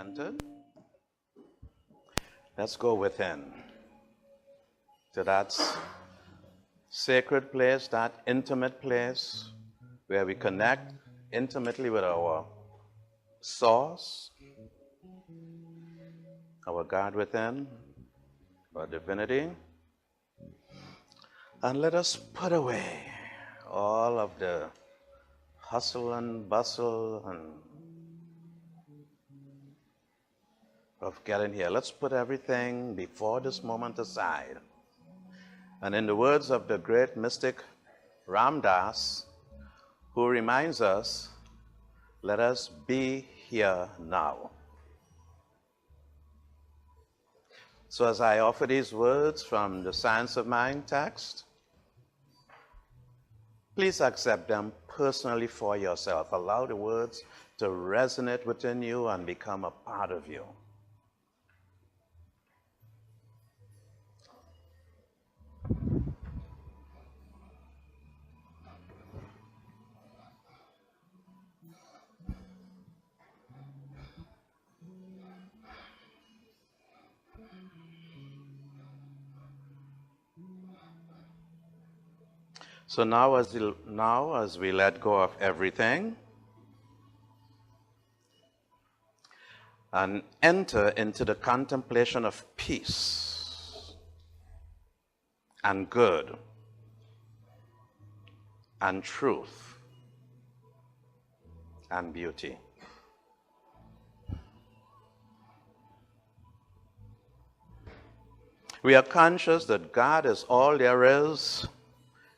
entered, let's go within to that sacred place, that intimate place where we connect intimately with our source, our God within, our divinity. And let us put away all of the hustle and bustle and of getting here. Let's put everything before this moment aside. And in the words of the great mystic Ram Dass, who reminds us, let us be here now. So as I offer these words from the Science of Mind text, please accept them personally for yourself. Allow the words to resonate within you and become a part of you. So now as we let go of everything and enter into the contemplation of peace and good and truth and beauty. We are conscious that God is all there is.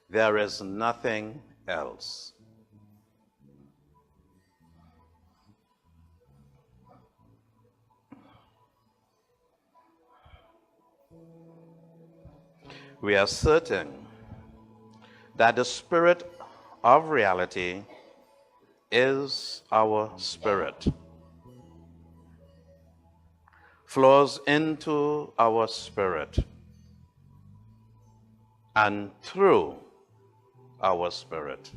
There is nothing else. We are certain that the spirit of reality is our spirit, flows into our spirit and through our spirit.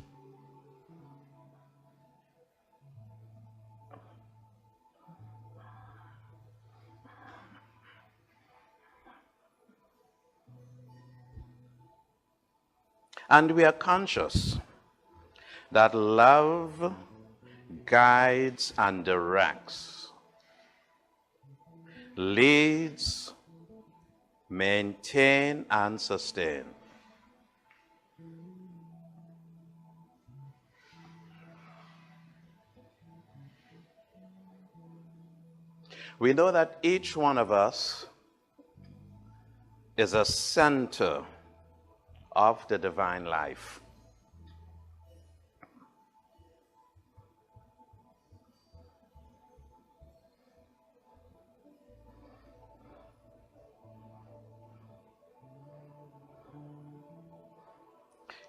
And we are conscious that love guides and directs, leads, maintains, and sustains. We know that each one of us is a center of the divine life.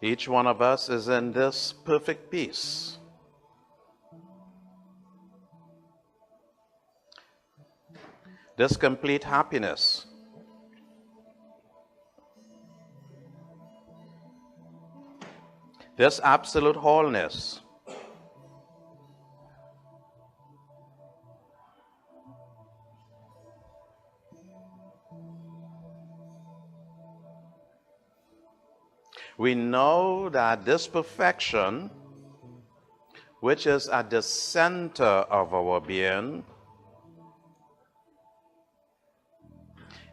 Each one of us is in this perfect peace. This complete happiness. This absolute wholeness. We know that this perfection, which is at the center of our being,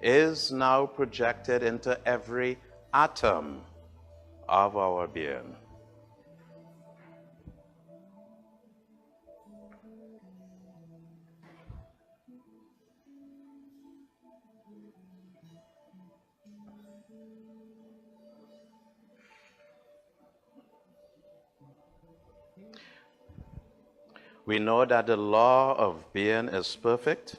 is now projected into every atom of our being. We know that the law of being is perfect,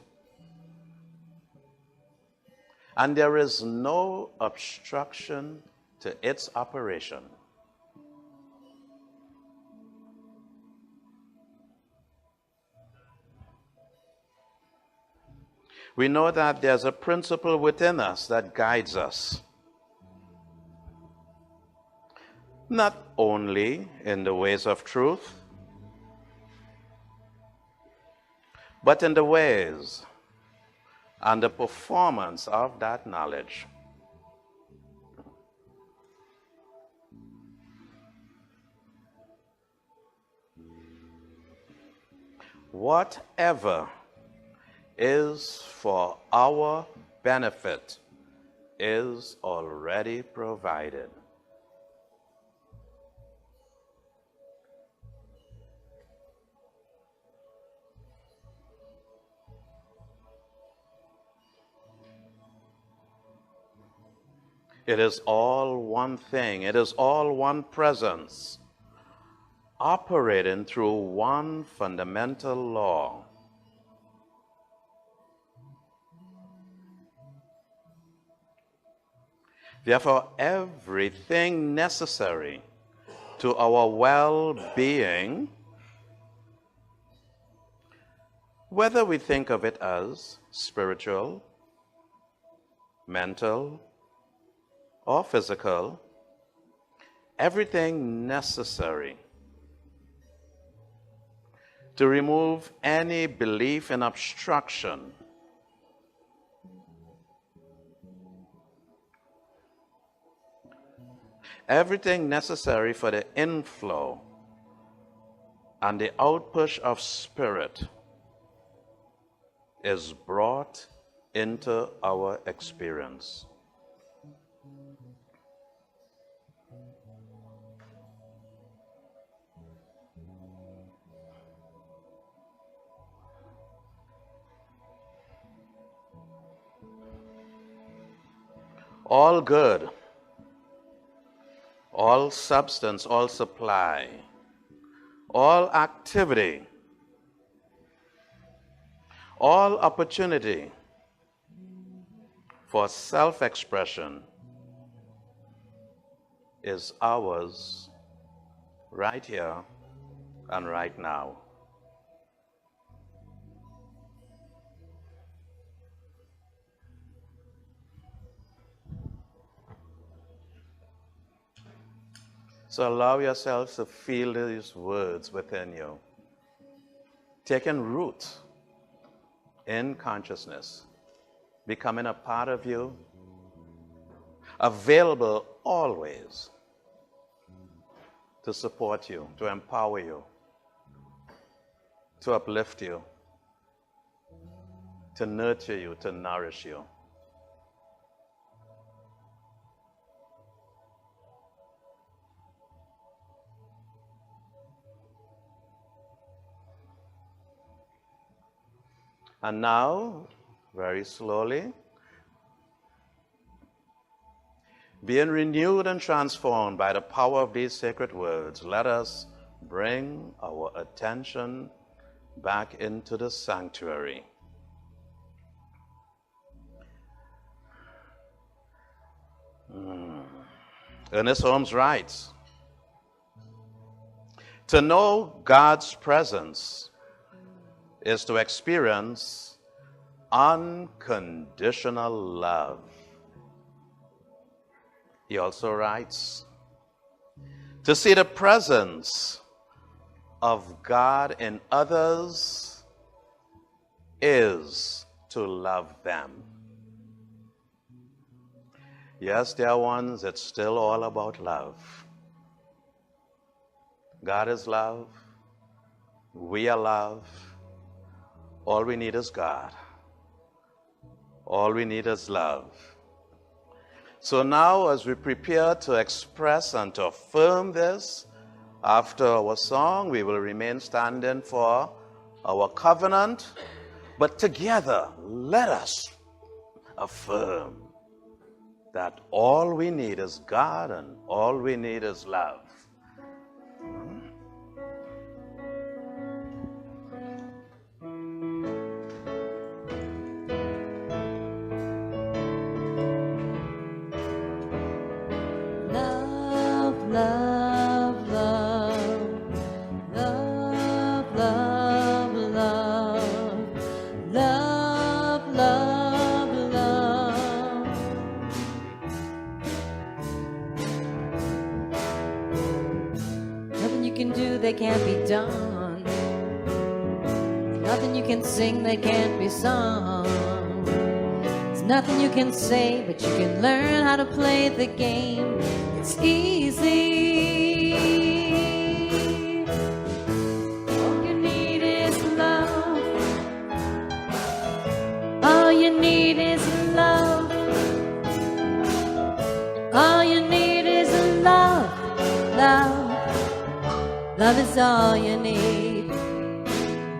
and there is no obstruction to its operation. We know that there's a principle within us that guides us, not only in the ways of truth, but in the ways and the performance of that knowledge. Whatever is for our benefit is already provided. It is all one thing. It is all one presence, operating through one fundamental law. Therefore, everything necessary to our well-being, whether we think of it as spiritual, mental, or physical, everything necessary to remove any belief in obstruction, everything necessary for the inflow and the outpush of spirit is brought into our experience. All good, all substance, all supply, all activity, all opportunity for self-expression is ours right here and right now. So allow yourselves to feel these words within you, taking root in consciousness, becoming a part of you, available always to support you, to empower you, to uplift you, to nurture you, to nourish you. And now, very slowly, being renewed and transformed by the power of these sacred words, let us bring our attention back into the sanctuary. Ernest Holmes writes, to know God's presence is to experience unconditional love. He also writes, to see the presence of God in others is to love them. Yes, dear ones, it's still all about love. God is love. We are love. All we need is God. All we need is love. So now, as we prepare to express and to affirm this, after our song, we will remain standing for our covenant. But together, let us affirm that all we need is God and all we need is love. They can't be done. Nothing you can sing that can't be sung. There's nothing you can say, but you can learn how to play the game. It's easy. All you need is love. All you need is love. All you need is love. Love. Love is all you need.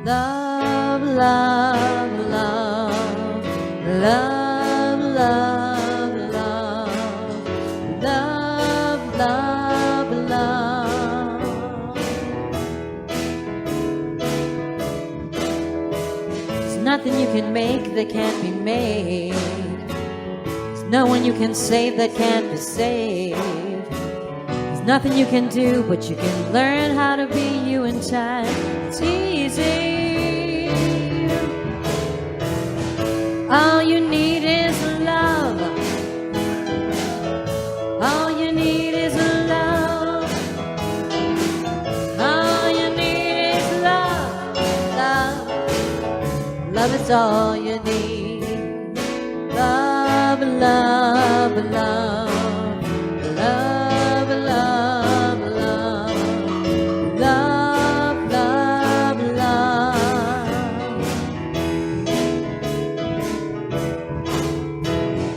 Love, love, love, love, love, love, love, love, love. There's nothing you can make that can't be made. There's no one you can save that can't be saved. There's nothing you can do, but you can learn how to be you in time. It's easy. All you need is love. All you need is love. All you need is love. Love. Love is all you need. Love, love, love. Love, love, love. Love, love, love.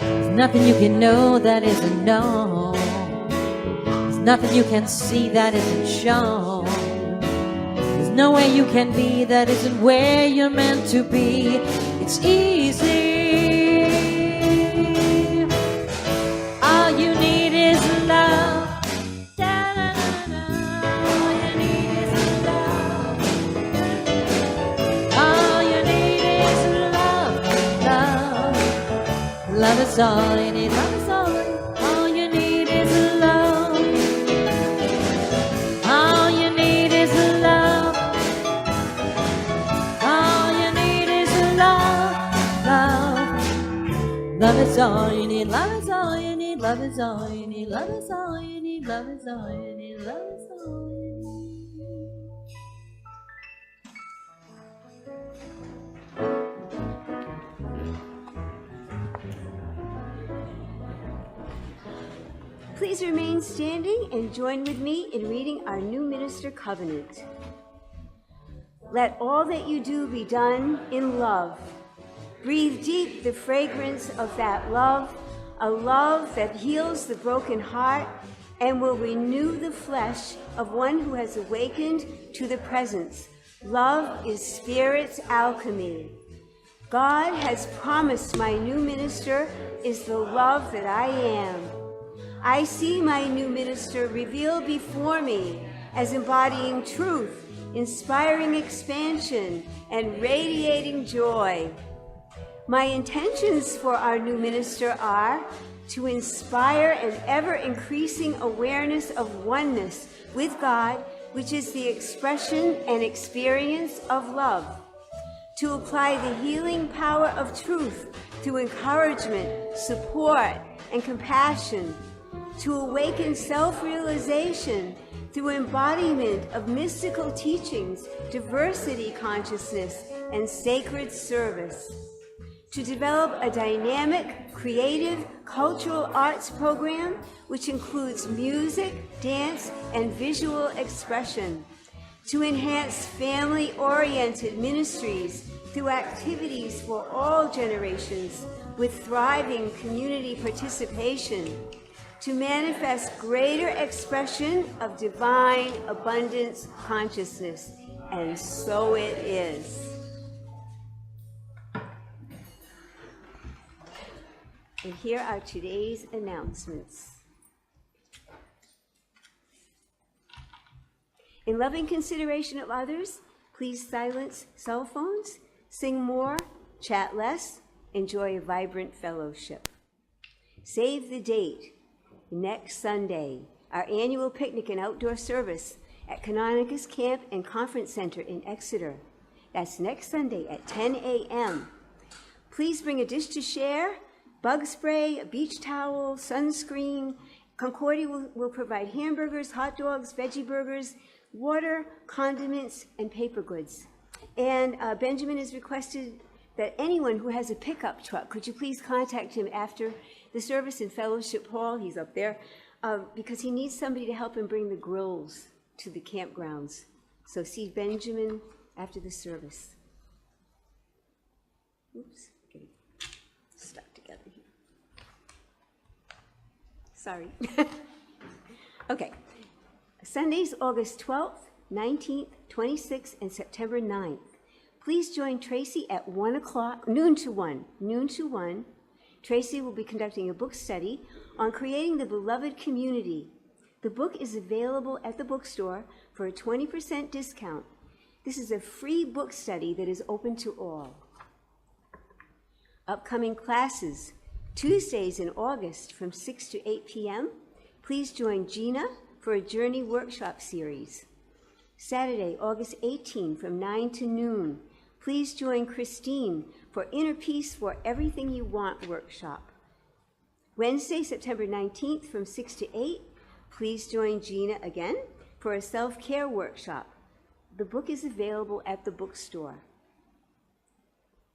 There's nothing you can know that isn't known. There's nothing you can see that isn't shown. There's no way you can be that isn't where you're meant to be. It's easy. All you need is love. Da-da-da-da. All you need is love. All you need is love. Love. Love is all you need. Love is all. All you need is love. All you need is love. All you need is love. Love. Love is all you need. Love is all you need. Love is all you need. Love is all you need. Love is all you need. Love is all you need. Please remain standing and join with me in reading our new minister covenant. Let all that you do be done in love. Breathe deep the fragrance of that love, a love that heals the broken heart and will renew the flesh of one who has awakened to the presence. Love is Spirit's alchemy. God has promised my new minister is the love that I am. I see my new minister revealed before me as embodying truth, inspiring expansion, and radiating joy. My intentions for our new minister are to inspire an ever-increasing awareness of oneness with God, which is the expression and experience of love, to apply the healing power of truth through encouragement, support, and compassion, to awaken self-realization through embodiment of mystical teachings, diversity consciousness, and sacred service, to develop a dynamic, creative, cultural arts program which includes music, dance, and visual expression, to enhance family-oriented ministries through activities for all generations with thriving community participation, to manifest greater expression of divine abundance consciousness. And so it is. And here are today's announcements. In loving consideration of others, please silence cell phones, sing more, chat less, enjoy a vibrant fellowship. Save the date. Next Sunday, our annual picnic and outdoor service at Canonicus Camp and Conference Center in Exeter. That's next Sunday at 10 a.m. Please bring a dish to share, bug spray, a beach towel, sunscreen. Concordia will provide hamburgers, hot dogs, veggie burgers, water, condiments, and paper goods. And Benjamin has requested that anyone who has a pickup truck, could you please contact him after the service in Fellowship Hall, he's up there, because he needs somebody to help him bring the grills to the campgrounds. So see Benjamin after the service. Oops, getting stuck together here. Sorry. Okay. Sundays, August 12th, 19th, 26th, and September 9th. Please join Tracy at 1 o'clock, noon to 1. Tracy will be conducting a book study on creating the beloved community. The book is available at the bookstore for a 20% discount. This is a free book study that is open to all. Upcoming classes, Tuesdays in August from 6 to 8 p.m. Please join Gina for a Journey Workshop series. Saturday, August 18 from 9 to noon. Please join Christine for Inner Peace for Everything You Want workshop. Wednesday, September 19th from 6 to 8. Please join Gina again for a self-care workshop. The book is available at the bookstore.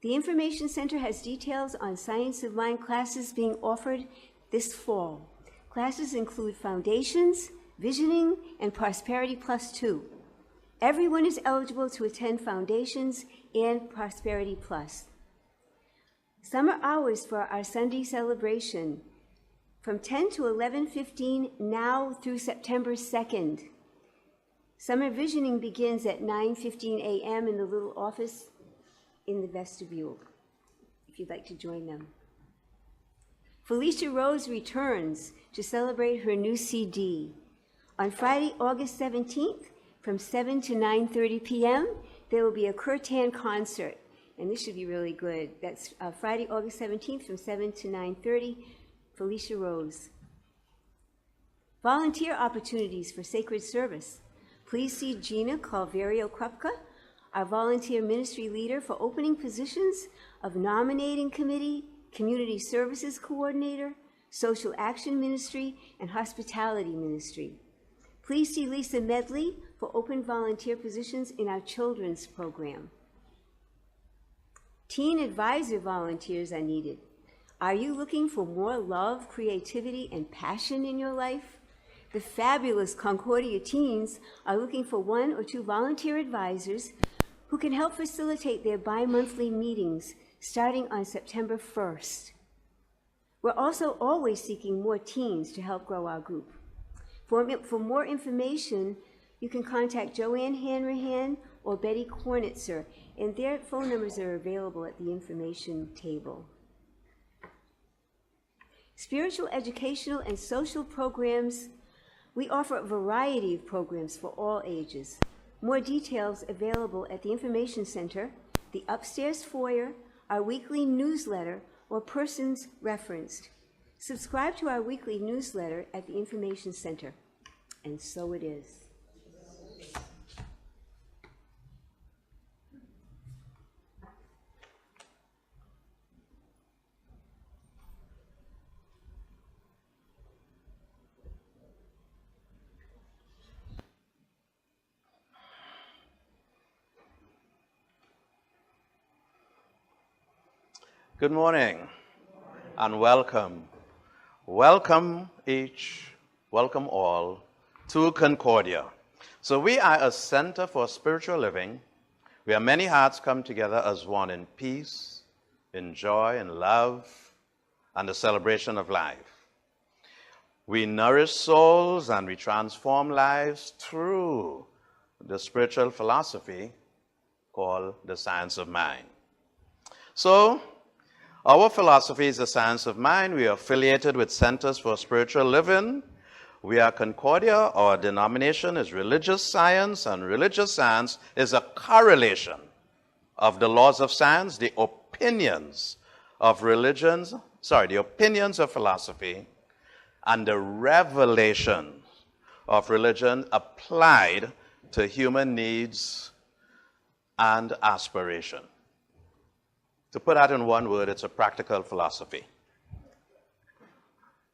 The Information Center has details on Science of Mind classes being offered this fall. Classes include Foundations, Visioning, and Prosperity Plus 2. Everyone is eligible to attend Foundations and Prosperity Plus. Summer hours for our Sunday celebration from 10 to 11:15 now through September 2nd. Summer Visioning begins at 9:15 a.m. in the little office in the vestibule, if you'd like to join them. Felicia Rose returns to celebrate her new CD. On Friday, August 17th, from 7 to 9:30 p.m., there will be a Kirtan concert, and this should be really good. That's Friday, August 17th, from 7 to 9:30, Felicia Rose. Volunteer opportunities for sacred service. Please see Gina Calvario-Krupka, our volunteer ministry leader, for opening positions of nominating committee, community services coordinator, social action ministry, and hospitality ministry. Please see Lisa Medley for open volunteer positions in our children's program. Teen advisor volunteers are needed. Are you looking for more love, creativity, and passion in your life? The fabulous Concordia teens are looking for 1 or 2 volunteer advisors who can help facilitate their bi-monthly meetings starting on September 1st. We're also always seeking more teens to help grow our group. For more information, you can contact Joanne Hanrahan or Betty Kornitzer, and their phone numbers are available at the information table. Spiritual, educational, and social programs. We offer a variety of programs for all ages. More details available at the Information Center, the upstairs foyer, our weekly newsletter, or persons referenced. Subscribe to our weekly newsletter at the Information Center. And so it is. Good morning and welcome. Welcome each, welcome all to Concordia. So we are a center for spiritual living where many hearts come together as one in peace, in joy, in love, and the celebration of life. We nourish souls and we transform lives through the spiritual philosophy called the science of mind. So, our philosophy is the science of mind. We are affiliated with Centers for Spiritual Living. We are Concordia. Our denomination is religious science, and religious science is a correlation of the laws of science, the opinions of religions, the opinions of philosophy, and the revelation of religion applied to human needs and aspiration. To put that in one word, it's a practical philosophy.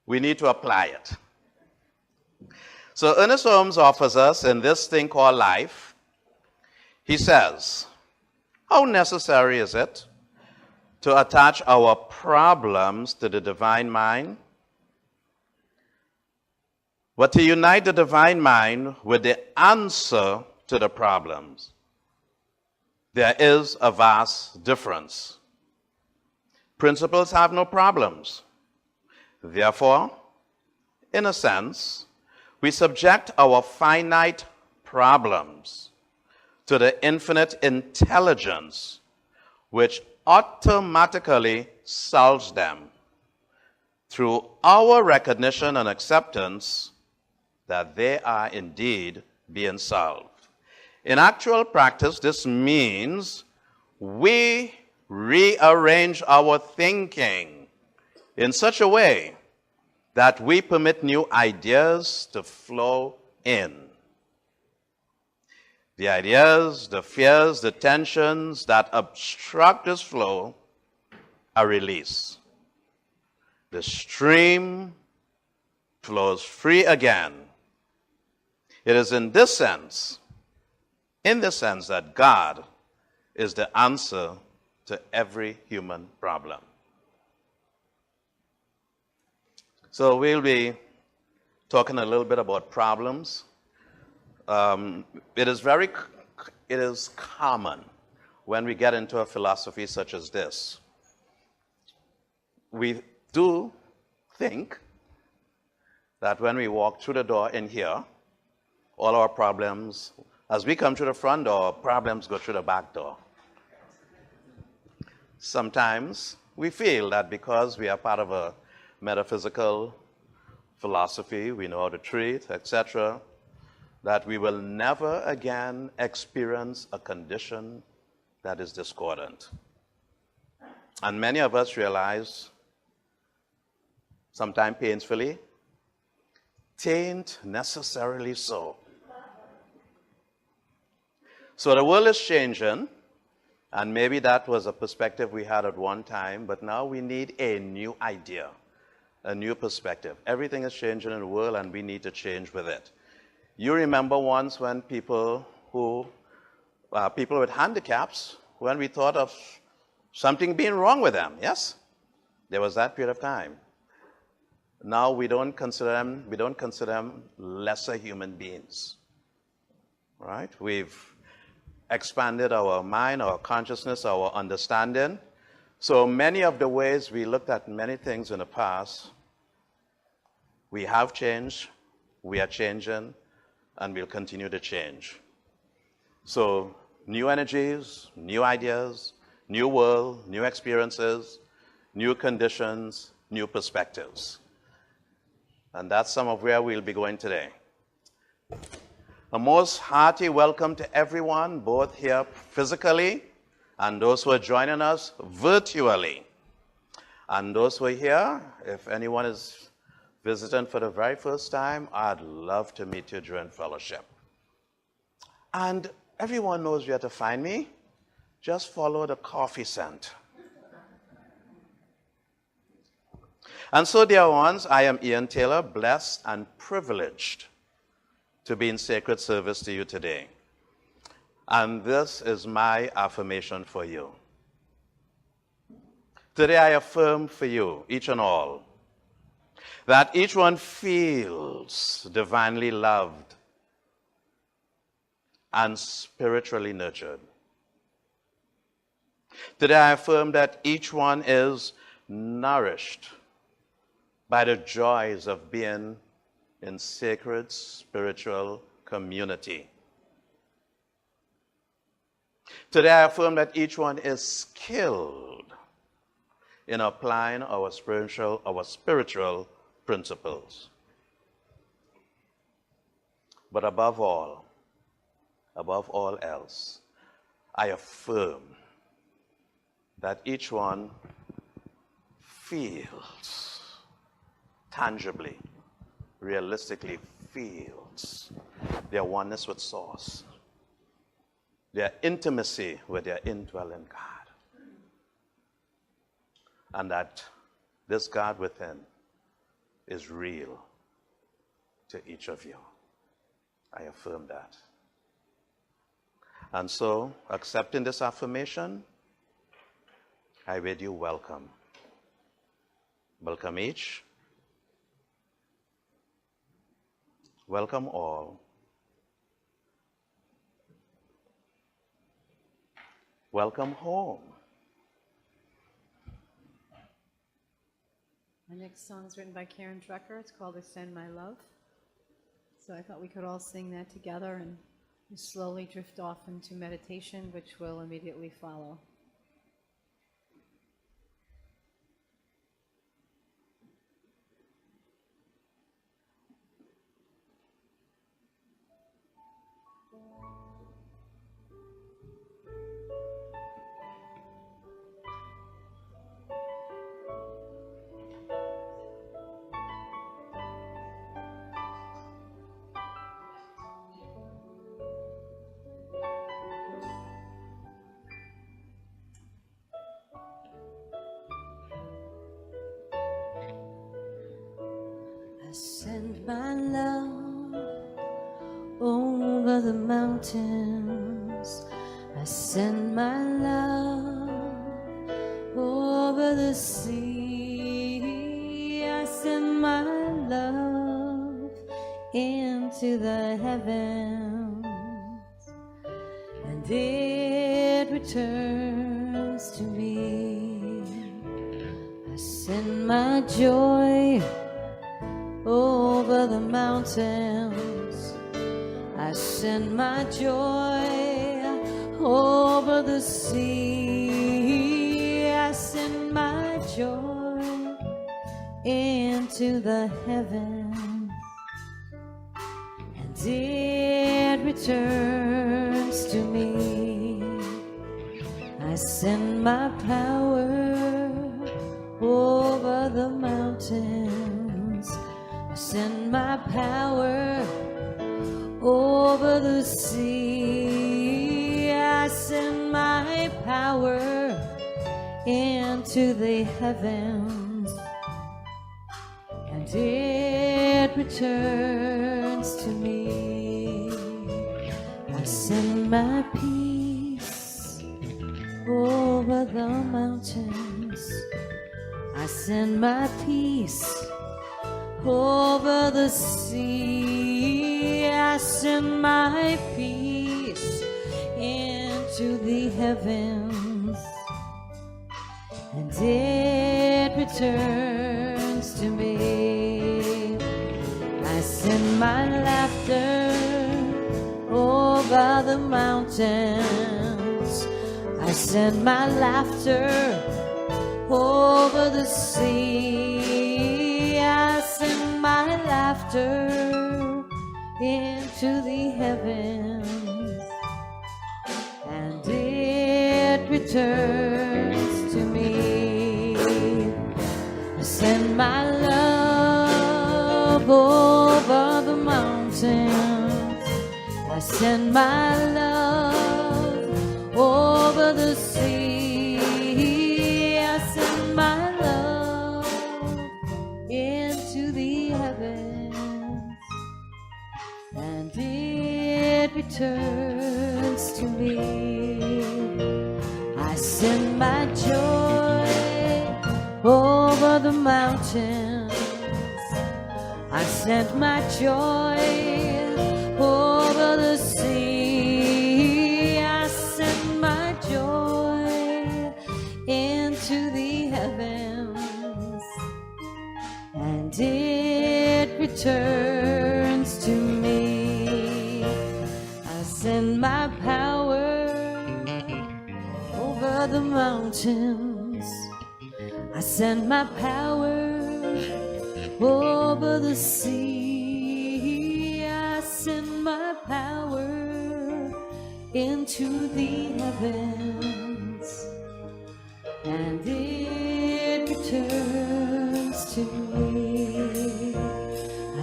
We need to apply it. So Ernest Holmes offers us in this thing called life, he says, How necessary is it to attach our problems to the divine mind, but to unite the divine mind with the answer to the problems? There is a vast difference. Principles have no problems. Therefore, in a sense, we subject our finite problems to the infinite intelligence which automatically solves them through our recognition and acceptance that they are indeed being solved. In actual practice, this means we rearrange our thinking in such a way that we permit new ideas to flow in. The ideas, the fears, the tensions that obstruct this flow are released. The stream flows free again. It is in this sense that God is the answer to every human problem. So we'll be talking a little bit about problems. It is common when we get into a philosophy such as this. We do think that when we walk through the door in here, all our problems, as we come through the front door, problems go through the back door. Sometimes we feel that because we are part of a metaphysical philosophy, we know how to treat, etc., that we will never again experience a condition that is discordant. And many of us realize, sometimes painfully, tain't necessarily so. So the world is changing, and maybe that was a perspective we had at one time, but now we need a new idea, a new perspective. Everything is changing in the world, and we need to change with it. You remember once when people with handicaps, when we thought of something being wrong with them, yes? There was that period of time. Now we don't consider them lesser human beings, right? We've expanded our mind, our consciousness, our understanding. So many of the ways we looked at many things in the past, we have changed, we are changing, and we'll continue to change. So new energies, new ideas, new world, new experiences, new conditions, new perspectives. And that's some of where we'll be going today. A most hearty welcome to everyone, both here physically and those who are joining us virtually. And those who are here, if anyone is visiting for the very first time, I'd love to meet you during fellowship. And everyone knows where to find me. Just follow the coffee scent. And so, dear ones, I am Ian Taylor, blessed and privileged to be in sacred service to you today. And this is my affirmation for you. Today I affirm for you, each and all, that each one feels divinely loved and spiritually nurtured. Today I affirm that each one is nourished by the joys of being in sacred spiritual community. Today I affirm that each one is skilled in applying our spiritual principles. But above all else, I affirm that each one feels tangibly, realistically feels their oneness with Source, their intimacy with their indwelling God, and that this God within is real to each of you. I affirm that. And so, accepting this affirmation, I bid you welcome. Welcome each. Welcome all. Welcome home. My next song is written by Karen Drucker. It's called Extend My Love. So I thought we could all sing that together and we slowly drift off into meditation, which will immediately follow. I send my love over the mountains. I send my love over the sea. I send my love into the heavens, and it returns to me. I send my joy over the mountains. I send my joy over the sea. I send my joy into the heavens, and it returns to me. I send my power over the mountains. I send my power over the sea. I send my power into the heavens, and it returns to me. I send my peace over the mountains. I send my peace over the sea. I send my peace into the heavens, and it returns to me. I send my laughter over the mountains. I send my laughter over the sea. I send my laughter into the heavens, and it returns to me. I send my love over the mountains. I send my love over the sea. I send my love into the heavens, and it returns to me. I send my joy over the mountains. I send my joy over the sea. I send my joy into the heavens, and it returns to me. I send my power over the mountains. I send my power over the sea. I send my power into the heavens, and it returns to me.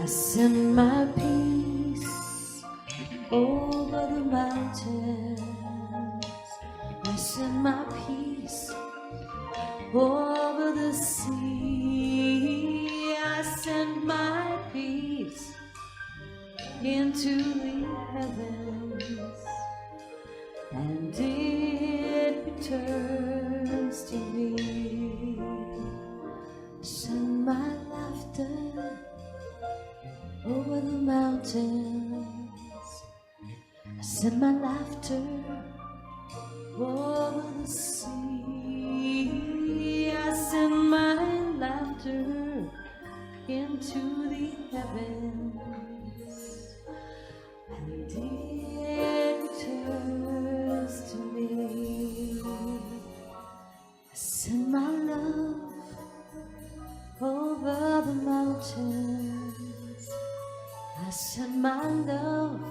I send my peace over the mountains. I send my peace over the sea. I send my peace into the heavens, and it returns to me. Send my laughter over the mountains. I send my laughter over the sea. I send my laughter into the heavens, and it returns to me. I send my love over the mountains. I send my love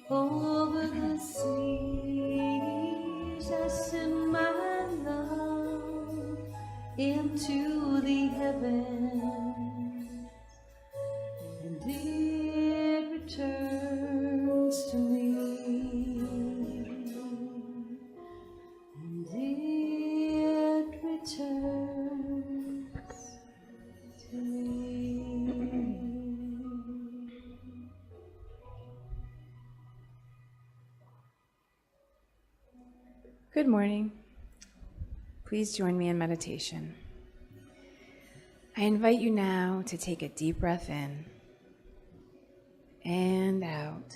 over the seas. I send my love into the heavens, and it returns to me, and it returns to me. Good morning. Please join me in meditation. I invite you now to take a deep breath in and out,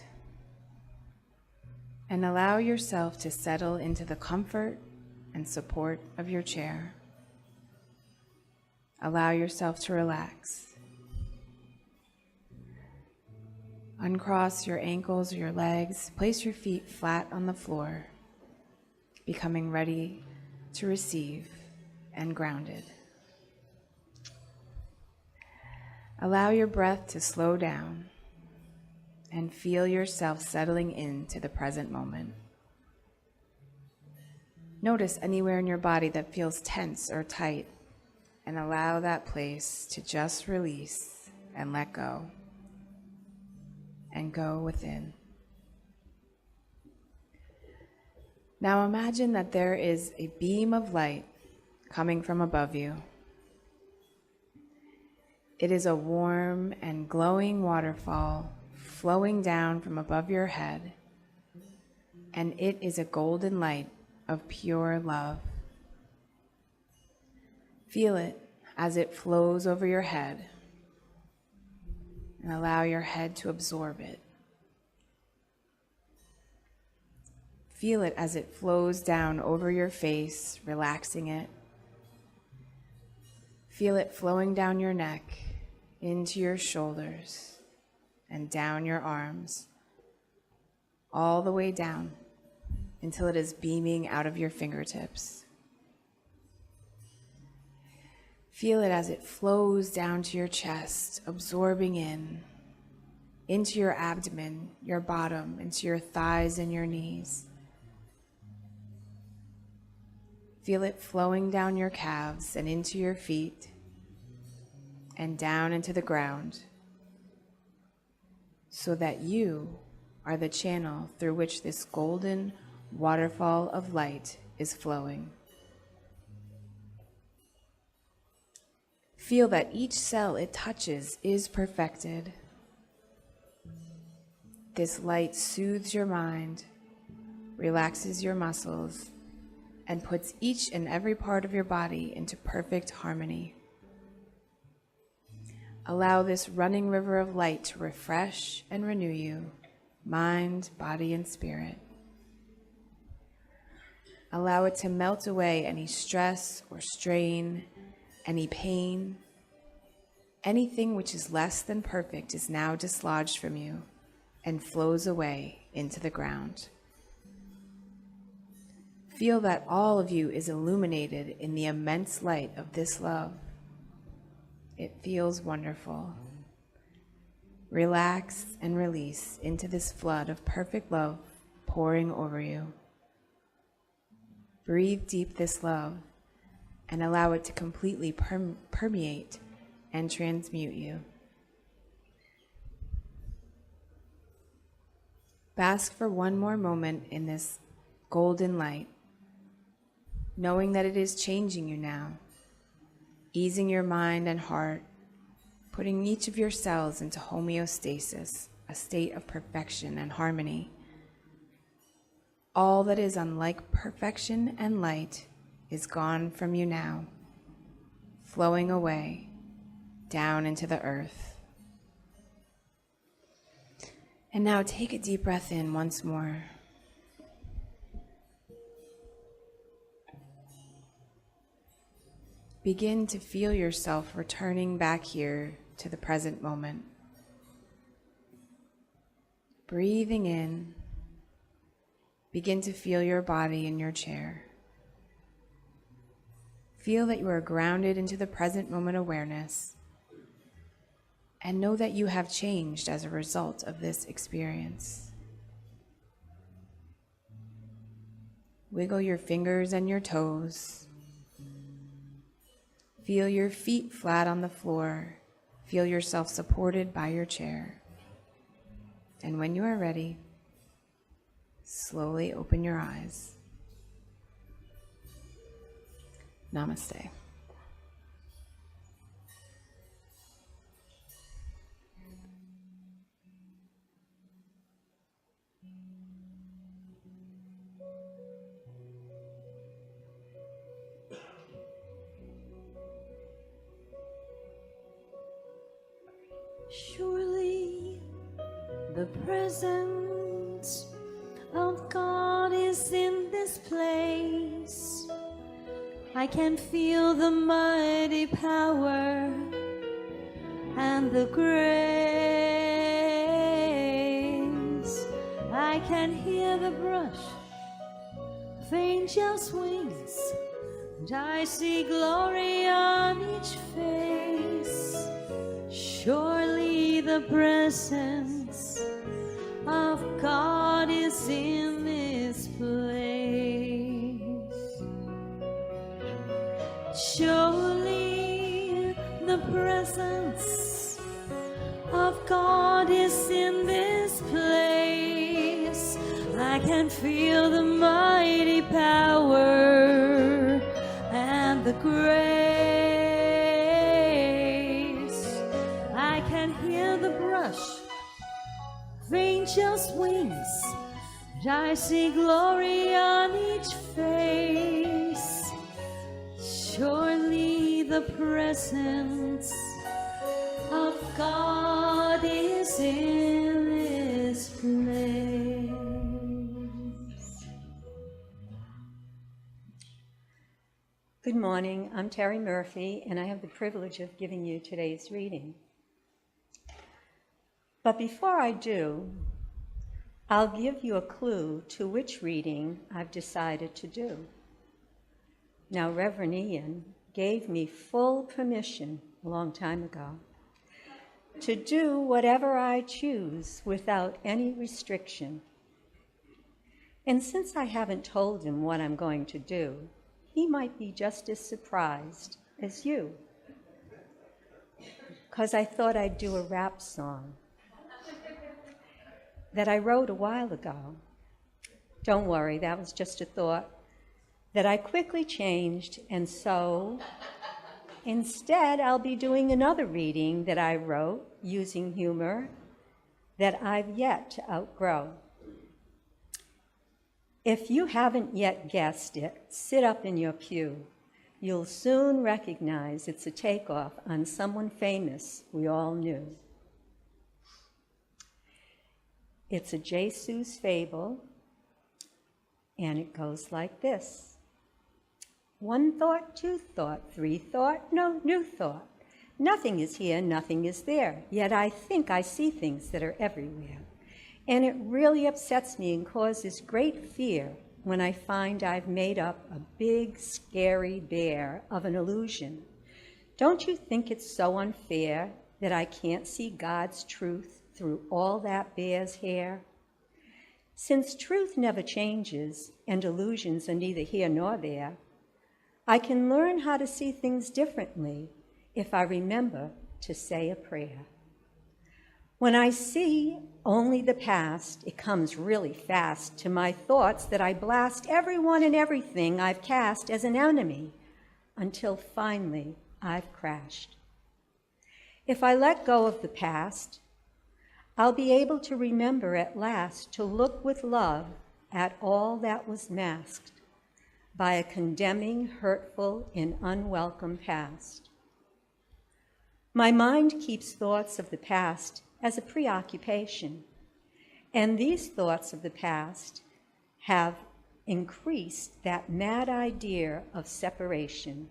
and allow yourself to settle into the comfort and support of your chair. Allow yourself to relax. Uncross your ankles or your legs. Place your feet flat on the floor, becoming ready to receive and grounded. Allow your breath to slow down and feel yourself settling into the present moment. Notice anywhere in your body that feels tense or tight, and allow that place to just release and let go, and go within. Now imagine that there is a beam of light coming from above you. It is a warm and glowing waterfall flowing down from above your head, and it is a golden light of pure love. Feel it as it flows over your head, and allow your head to absorb it. Feel it as it flows down over your face, relaxing it. Feel it flowing down your neck, into your shoulders, and down your arms, all the way down until it is beaming out of your fingertips. Feel it as it flows down to your chest, absorbing into your abdomen, your bottom, into your thighs and your knees. Feel it flowing down your calves and into your feet and down into the ground, so that you are the channel through which this golden waterfall of light is flowing. Feel that each cell it touches is perfected. This light soothes your mind, relaxes your muscles, and puts each and every part of your body into perfect harmony. Allow this running river of light to refresh and renew you, mind, body, and spirit. Allow it to melt away any stress or strain, any pain. Anything which is less than perfect is now dislodged from you and flows away into the ground. Feel that all of you is illuminated in the immense light of this love. It feels wonderful. Relax and release into this flood of perfect love pouring over you. Breathe deep this love and allow it to completely permeate and transmute you. Bask for one more moment in this golden light, knowing that it is changing you now, easing your mind and heart, putting each of your cells into homeostasis, a state of perfection and harmony. All that is unlike perfection and light is gone from you now, flowing away down into the earth. And now take a deep breath in once more. Begin to feel yourself returning back here to the present moment. Breathing in, begin to feel your body in your chair. Feel that you are grounded into the present moment awareness, and know that you have changed as a result of this experience. Wiggle your fingers and your toes. Feel your feet flat on the floor. Feel yourself supported by your chair. And when you are ready, slowly open your eyes. Namaste. Surely the presence of God is in this place. I can feel the mighty power and the grace. I can hear the brush of angels' wings, and I see glory on each face. Surely the presence of God is in this place. Surely the presence of God is in this place. I can feel the mighty power and the grace. I can hear the brush of angels' wings, and I see glory on each face. Surely the presence of God is in this place. Good morning, I'm Terry Murphy, and I have the privilege of giving you today's reading. But before I do, I'll give you a clue to which reading I've decided to do. Now, Reverend Ian gave me full permission a long time ago to do whatever I choose without any restriction. And since I haven't told him what I'm going to do, he might be just as surprised as you. Because I thought I'd do a rap song that I wrote a while ago. Don't worry, that was just a thought that I quickly changed, and so instead I'll be doing another reading that I wrote using humor that I've yet to outgrow. If you haven't yet guessed it, sit up in your pew. You'll soon recognize it's a takeoff on someone famous we all knew. It's a Jesus fable, and it goes like this. One thought, two thought, three thought, no new thought. Nothing is here, nothing is there, yet I think I see things that are everywhere. And it really upsets me and causes great fear when I find I've made up a big, scary bear of an illusion. Don't you think it's so unfair that I can't see God's truth through all that bear's hair? Since truth never changes and illusions are neither here nor there, I can learn how to see things differently if I remember to say a prayer. When I see only the past, it comes really fast to my thoughts that I blast everyone and everything I've cast as an enemy until finally I've crashed. If I let go of the past, I'll be able to remember at last to look with love at all that was masked by a condemning, hurtful, and unwelcome past. My mind keeps thoughts of the past as a preoccupation, and these thoughts of the past have increased that mad idea of separation.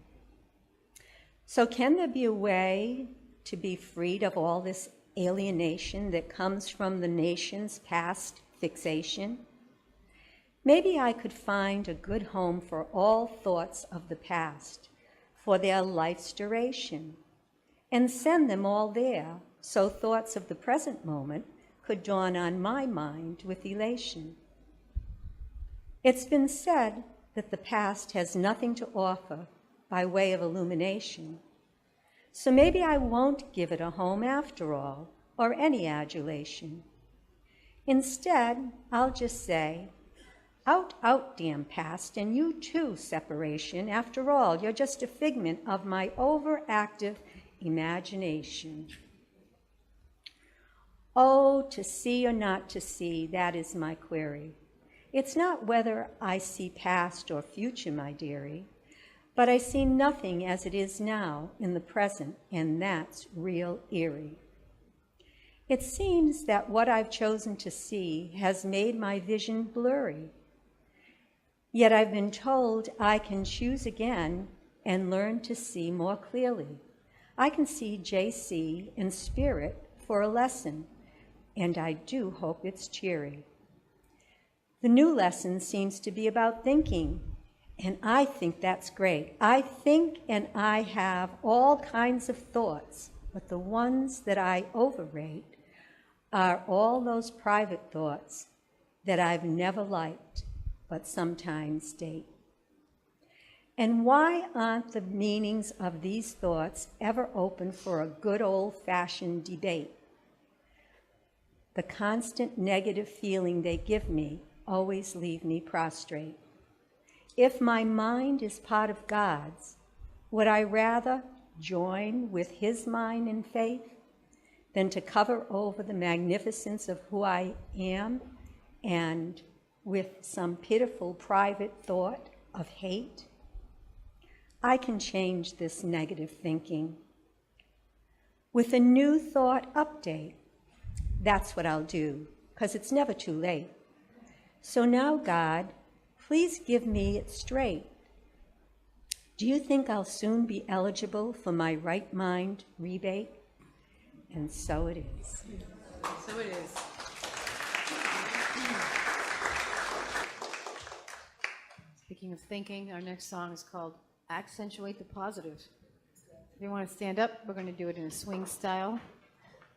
So can there be a way to be freed of all this alienation that comes from the nation's past fixation? Maybe I could find a good home for all thoughts of the past, for their life's duration, and send them all there so thoughts of the present moment could dawn on my mind with elation. It's been said that the past has nothing to offer by way of illumination. So maybe I won't give it a home after all, or any adulation. Instead, I'll just say, out, out, damn past, and you too, separation. After all, you're just a figment of my overactive imagination. Oh, to see or not to see, that is my query. It's not whether I see past or future, my dearie, but I see nothing as it is now in the present, and that's real eerie. It seems that what I've chosen to see has made my vision blurry. Yet I've been told I can choose again and learn to see more clearly. I can see JC in spirit for a lesson, and I do hope it's cheery. The new lesson seems to be about thinking, and I think that's great. I think and I have all kinds of thoughts, but the ones that I overrate are all those private thoughts that I've never liked, but sometimes date. And why aren't the meanings of these thoughts ever open for a good old-fashioned debate? The constant negative feeling they give me always leave me prostrate. If my mind is part of God's, would I rather join with his mind in faith than to cover over the magnificence of who I am and with some pitiful private thought of hate? I can change this negative thinking with a new thought update. That's what I'll do, because it's never too late. So now, God, please give me it straight. Do you think I'll soon be eligible for my right mind rebate? And so it is. So it is. Speaking of thinking, our next song is called Accentuate the Positive. If you want to stand up, we're going to do it in a swing style.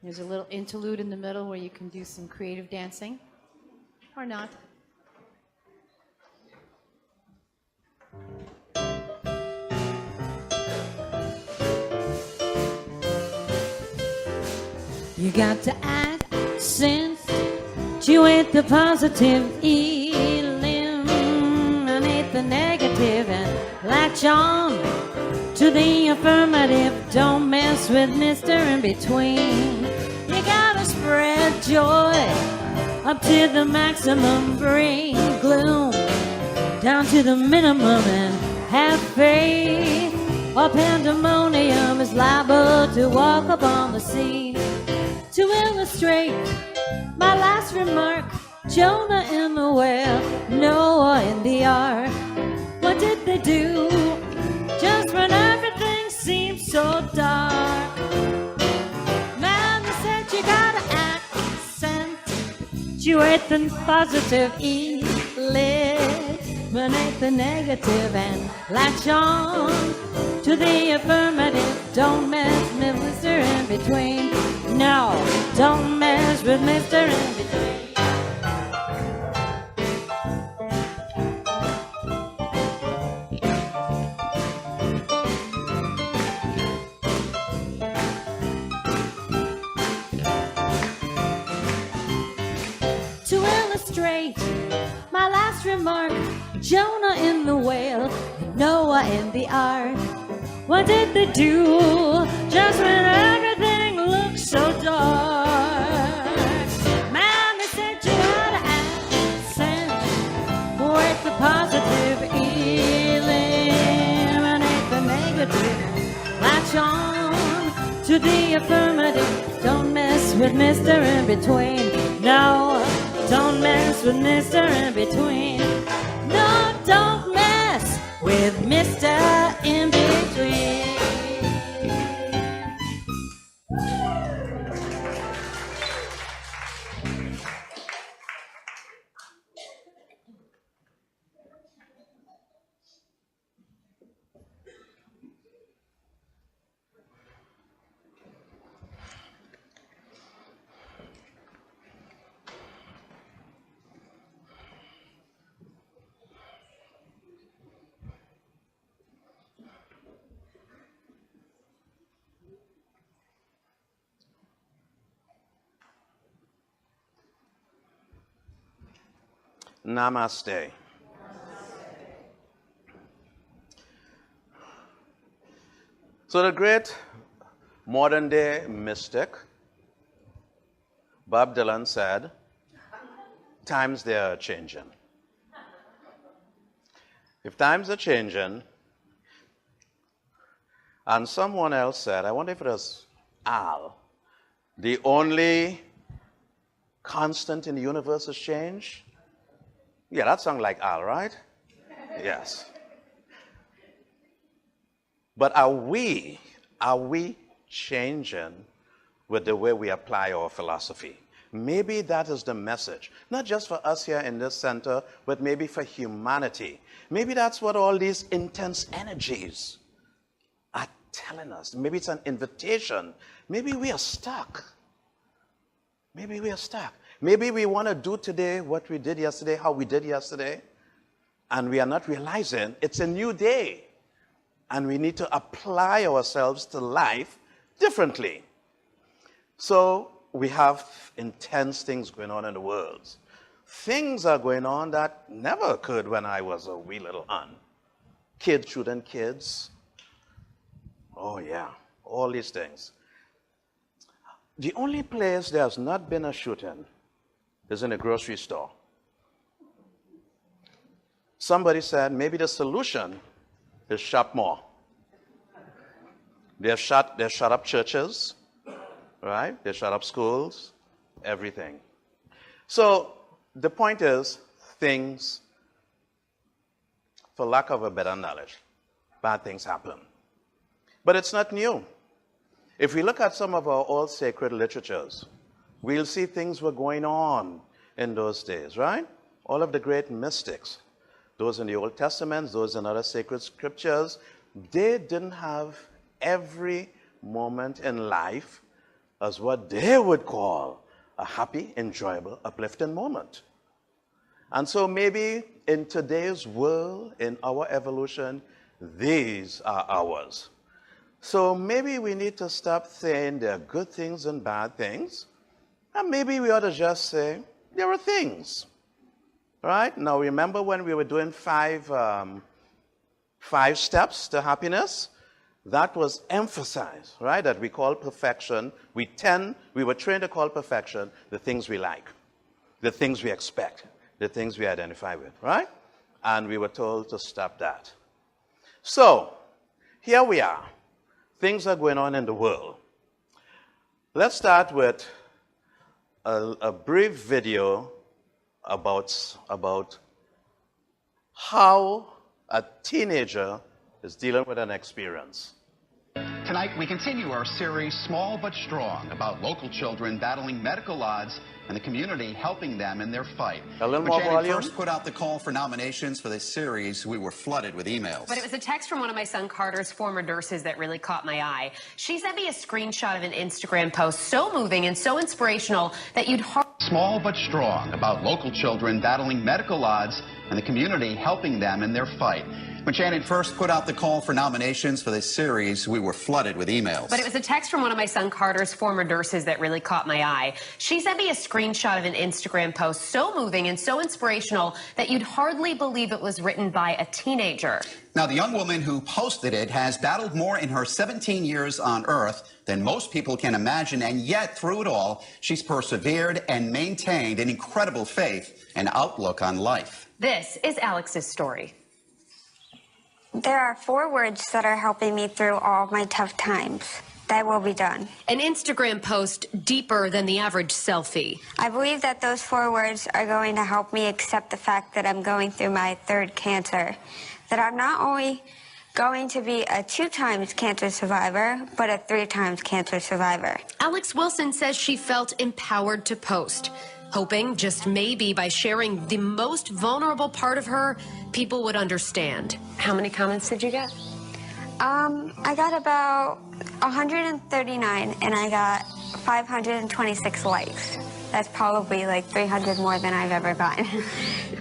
There's a little interlude in the middle where you can do some creative dancing, or not. You got to accentuate the positive, eliminate the negative, and latch on to the affirmative. Don't mess with Mr. In Between. You gotta spread joy up to the maximum, bring gloom down to the minimum, and have faith, or pandemonium is liable to walk upon the scene. To illustrate my last remark, Jonah in the whale, Noah in the ark. What did they do just when everything seemed so dark? Man, they said you gotta accentuate the positive, eliminate the negative, and latch on to the affirmative. Don't mess with Mr. In Between. No, don't mess with Mr. In Between. To illustrate my last remark, Jonah in the whale, Noah in the ark. What did they do just when everything looked so dark? Man, they said you gotta to the affirmative. Don't mess with Mr. In Between. No, don't mess with Mr. In Between. No, don't mess with Mr. In Between. Namaste. So the great modern day mystic, Bob Dylan, said, times they are changing. If times are changing, and someone else said, I wonder if it was Al, the only constant in the universe is change. Yeah, that sounds like Al, right? Yes. But are we changing with the way we apply our philosophy? Maybe that is the message, not just for us here in this center, but maybe for humanity. Maybe that's what all these intense energies are telling us. Maybe it's an invitation. Maybe we are stuck. Maybe we are stuck. Maybe we want to do today what we did yesterday, how we did yesterday, and we are not realizing it's a new day, and we need to apply ourselves to life differently. So we have intense things going on in the world. Things are going on that never occurred when I was a wee little un. Kids shooting kids. Oh yeah, all these things. The only place there has not been a shooting is in a grocery store. Somebody said maybe the solution is shop more. They've shut up churches, right? They shut up schools, everything. So the point is, things, for lack of a better knowledge, bad things happen. But it's not new. If we look at some of our old sacred literatures, we'll see things were going on in those days, right? All of the great mystics, those in the Old Testament, those in other sacred scriptures, they didn't have every moment in life as what they would call a happy, enjoyable, uplifting moment. And so maybe in today's world, in our evolution, these are ours. So maybe we need to stop saying there are good things and bad things, and maybe we ought to just say there are things. Right? Now remember when we were doing five steps to happiness? That was emphasized, right? That we call perfection. We were trained to call perfection the things we like, the things we expect, the things we identify with, right? And we were told to stop that. So, here we are. Things are going on in the world. Let's start with a brief video about how a teenager is dealing with an experience. Tonight, we continue our series, Small But Strong, about local children battling medical odds and the community helping them in their fight. A little When more Shannon volume. first put out the call for nominations for this series, we were flooded with emails. But it was a text from one of my son Carter's former nurses that really caught my eye. She sent me a screenshot of an Instagram post so moving and so inspirational that you'd Small But Strong, about local children battling medical odds and the community helping them in their fight. When Shannon first put out the call for nominations for this series, we were flooded with emails. But it was a text from one of my son Carter's former nurses that really caught my eye. She sent me a screenshot of an Instagram post so moving and so inspirational that you'd hardly believe it was written by a teenager. Now, the young woman who posted it has battled more in her 17 years on Earth than most people can imagine, and yet, through it all, she's persevered and maintained an incredible faith and outlook on life. This is Alex's story. There are 4 words that are helping me through all my tough times. Thy will be done. An Instagram post deeper than the average selfie. I believe that those 4 words are going to help me accept the fact that I'm going through my 3rd cancer. That I'm not only going to be a 2 times cancer survivor, but a 3 times cancer survivor. Alex Wilson says she felt empowered to post, hoping just maybe by sharing the most vulnerable part of her, people would understand. How many comments did you get? I got about 139, and I got 526 likes. That's probably like 300 more than I've ever gotten.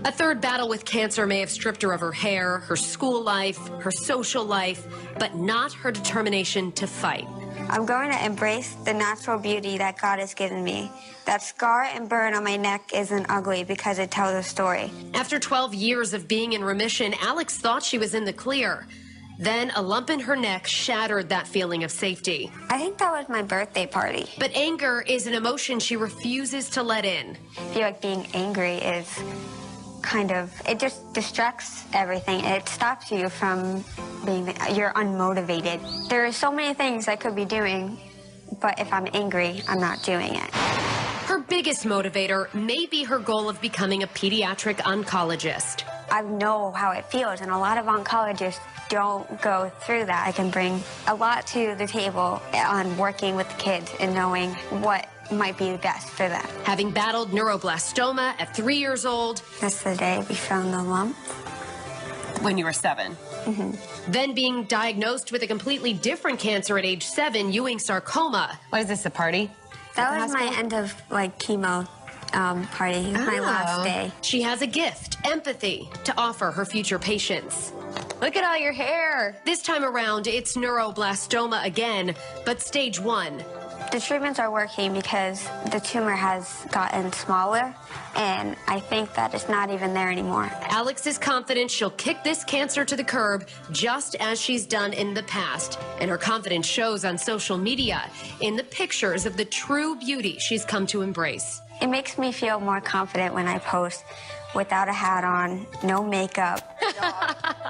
A 3rd battle with cancer may have stripped her of her hair, her school life, her social life, but not her determination to fight. I'm going to embrace the natural beauty that God has given me. That scar and burn on my neck isn't ugly because it tells a story. After 12 years of being in remission, Alex thought she was in the clear. Then a lump in her neck shattered that feeling of safety. I think that was my birthday party. But anger is an emotion she refuses to let in. I feel like being angry is kind of, it just distracts everything. It stops you from being, you're unmotivated. There are so many things I could be doing, but if I'm angry, I'm not doing it. Her biggest motivator may be her goal of becoming a pediatric oncologist. I know how it feels, and a lot of oncologists don't go through that. I can bring a lot to the table on working with the kids and knowing what might be best for them. Having battled neuroblastoma at 3 years old. That's the day we found the lump. When you were 7. Mm-hmm. Then being diagnosed with a completely different cancer at age 7, Ewing sarcoma. What is this, a party? That was my end of chemo party, my last day. She has a gift, empathy, to offer her future patients. Look at all your hair. This time around, it's neuroblastoma again, but stage 1. The treatments are working because the tumor has gotten smaller, and I think that it's not even there anymore. Alex is confident she'll kick this cancer to the curb, just as she's done in the past. And her confidence shows on social media in the pictures of the true beauty she's come to embrace. It makes me feel more confident when I post without a hat on, no makeup.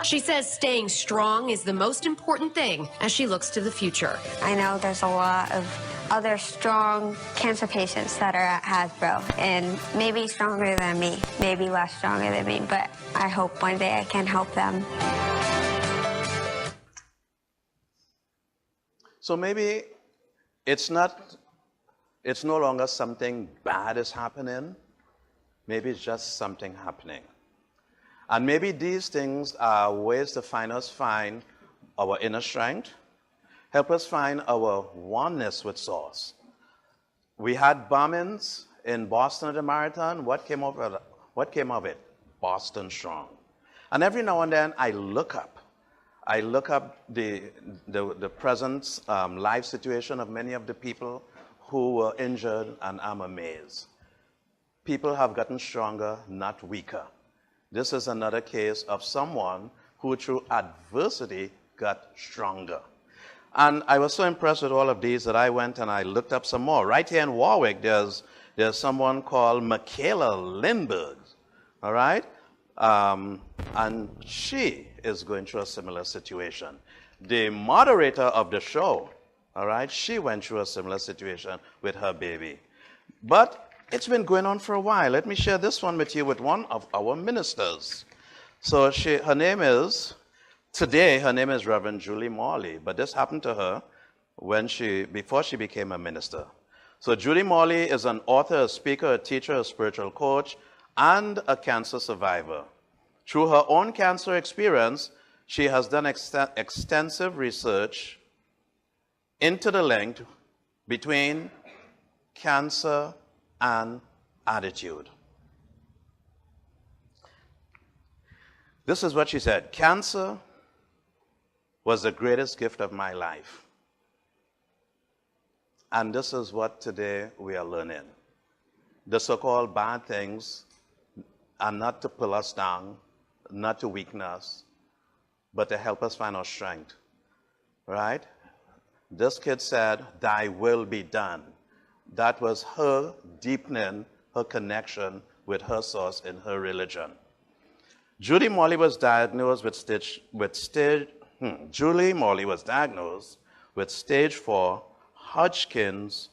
She says staying strong is the most important thing as she looks to the future. I know there's a lot of other strong cancer patients that are at Hasbro, and maybe stronger than me, maybe less stronger than me, but I hope one day I can help them. So maybe it's no longer something bad is happening. Maybe it's just something happening. And maybe these things are ways to find our inner strength, help us find our oneness with Source. We had bombings in Boston at the marathon. What came of it? Boston strong. And every now and then I look up the present life situation of many of the people who were injured, and I'm amazed. People have gotten stronger, not weaker. This is another case of someone who through adversity got stronger. And I was so impressed with all of these that I went and I looked up some more. Right here in Warwick, there's someone called Michaela Lindbergh, all right? And she is going through a similar situation. The moderator of the show, all right, she went through a similar situation with her baby. But it's been going on for a while. Let me share this one with you with one of our ministers. So her name is Reverend Julie Morley, but this happened to her before she became a minister. So Julie Morley is an author, a speaker, a teacher, a spiritual coach, and a cancer survivor. Through her own cancer experience, she has done extensive research into the link between cancer and attitude. This is what she said: cancer was the greatest gift of my life. And this is what today we are learning. The so-called bad things are not to pull us down, not to weaken us, but to help us find our strength, right? This kid said, "Thy will be done." That was her deepening her connection with her Source in her religion. Julie Morley was diagnosed with stage 4 Hodgkin's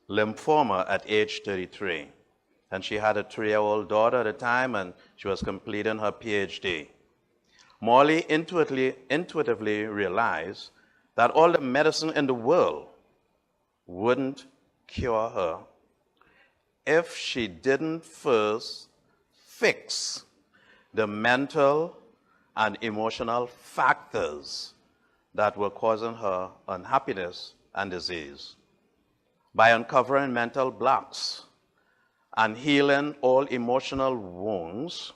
lymphoma at age 33. And she had a 3-year-old daughter at the time, and she was completing her PhD. Molly intuitively realized that all the medicine in the world wouldn't cure her if she didn't first fix the mental and emotional factors that were causing her unhappiness and disease. By uncovering mental blocks and healing all emotional wounds,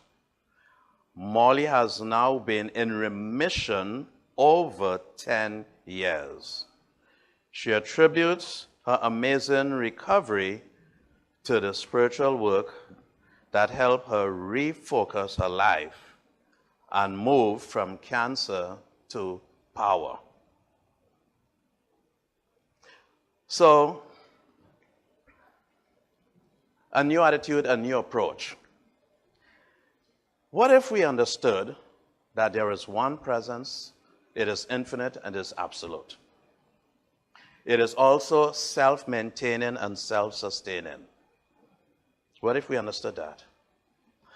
Molly has now been in remission over 10 years. She attributes her amazing recovery to the spiritual work that helped her refocus her life and move from cancer to power. So, a new attitude, a new approach. What if we understood that there is one presence, it is infinite and is absolute? It is also self-maintaining and self-sustaining. What if we understood that?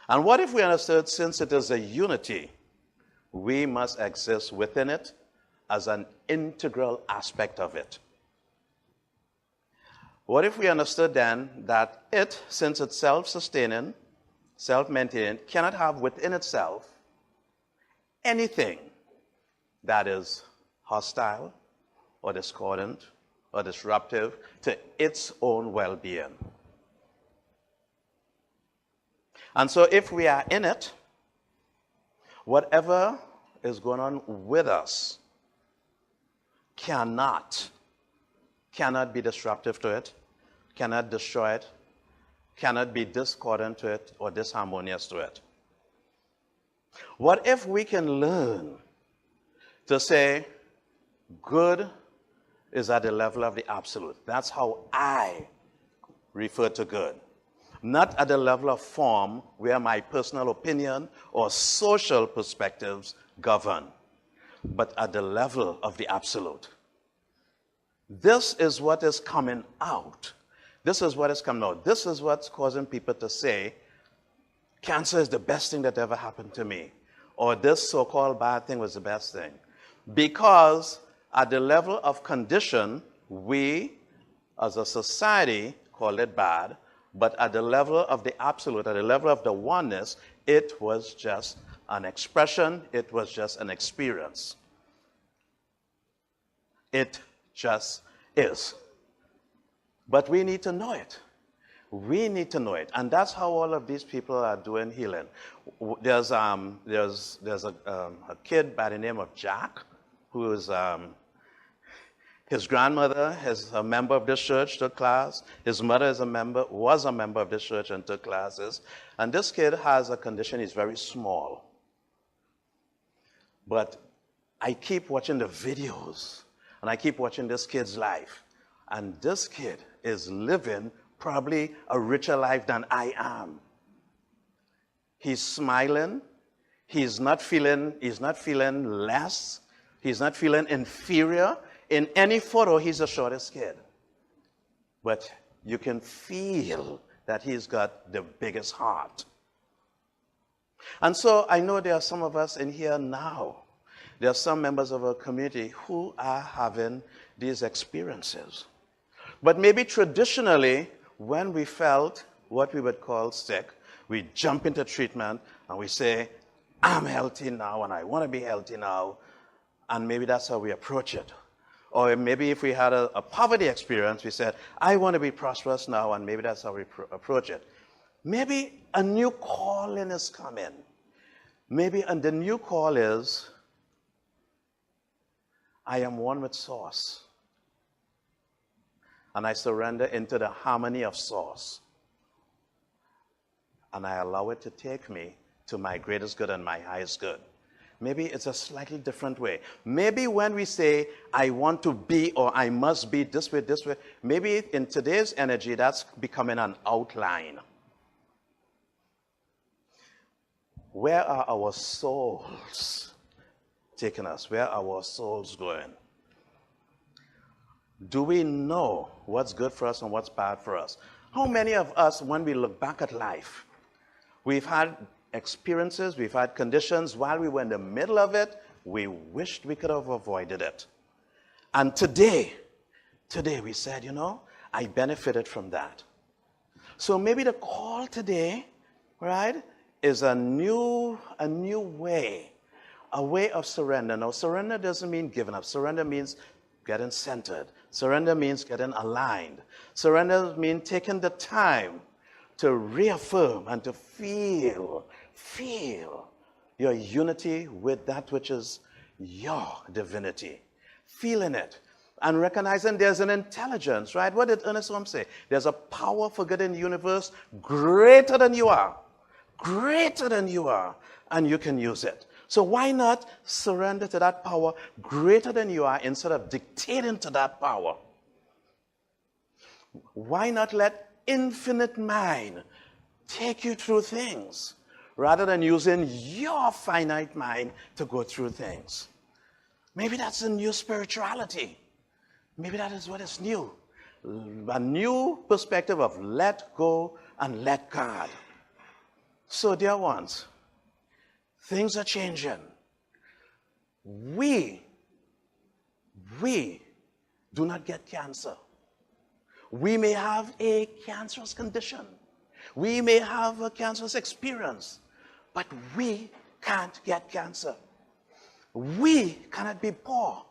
And what if we understood, since it is a unity, we must exist within it as an integral aspect of it? What if we understood then that it, since it's self-sustaining, self-maintaining, cannot have within itself anything that is hostile or discordant or disruptive to its own well-being? And so if we are in it, whatever is going on with us cannot be disruptive to it, cannot destroy it, cannot be discordant to it or disharmonious to it. What if we can learn to say good is at the level of the absolute? That's how I refer to good. Not at the level of form where my personal opinion or social perspectives govern, but at the level of the absolute. This is what is coming out. This is what is coming out. This is what's causing people to say, cancer is the best thing that ever happened to me, or this so-called bad thing was the best thing. Because at the level of condition, we as a society call it bad, but at the level of the absolute, at the level of the oneness, it was just an expression, it was just an experience. It just is. But we need to know it. We need to know it. And that's how all of these people are doing healing. There's a kid by the name of Jack, who is, his grandmother is a member of this church, took class. His mother was a member of this church and took classes. And this kid has a condition, he's very small. But I keep watching the videos, and I keep watching this kid's life. And this kid is living probably a richer life than I am. He's smiling. He's not feeling less. He's not feeling inferior. In any photo, he's the shortest kid. But you can feel that he's got the biggest heart. And so I know there are some of us in here now. There are some members of our community who are having these experiences. But maybe traditionally, when we felt what we would call sick, we jump into treatment and we say, I'm healthy now and I want to be healthy now. And maybe that's how we approach it. Or maybe if we had a poverty experience, we said, I want to be prosperous now, and maybe that's how we approach it. Maybe a new calling is coming. And the new call is, I am one with Source. And I surrender into the harmony of Source. And I allow it to take me to my greatest good and my highest good. Maybe it's a slightly different way. Maybe when we say, I want to be or I must be this way, maybe in today's energy, that's becoming an outline. Where are our souls taking us? Where are our souls going? Do we know what's good for us and what's bad for us? How many of us, when we look back at life, we've had experiences, we've had conditions while we were in the middle of it, we wished we could have avoided it. And today we said, I benefited from that. So maybe the call today, right, is a new way, a way of surrender. Now, surrender doesn't mean giving up. Surrender means getting centered. Surrender means getting aligned. Surrender means taking the time to reaffirm and to feel your unity with that which is your divinity. Feeling it. And recognizing there's an intelligence, right? What did Ernest Holmes say? There's a power for good in the universe greater than you are. Greater than you are. And you can use it. So why not surrender to that power greater than you are instead of dictating to that power? Why not let infinite mind take you through things rather than using your finite mind to go through things? Maybe that's a new spirituality. Maybe that is what is new. A new perspective of let go and let God. So, dear ones, things are changing. We do not get cancer. We may have a cancerous condition. We may have a cancerous experience, but we can't get cancer. We cannot be poor.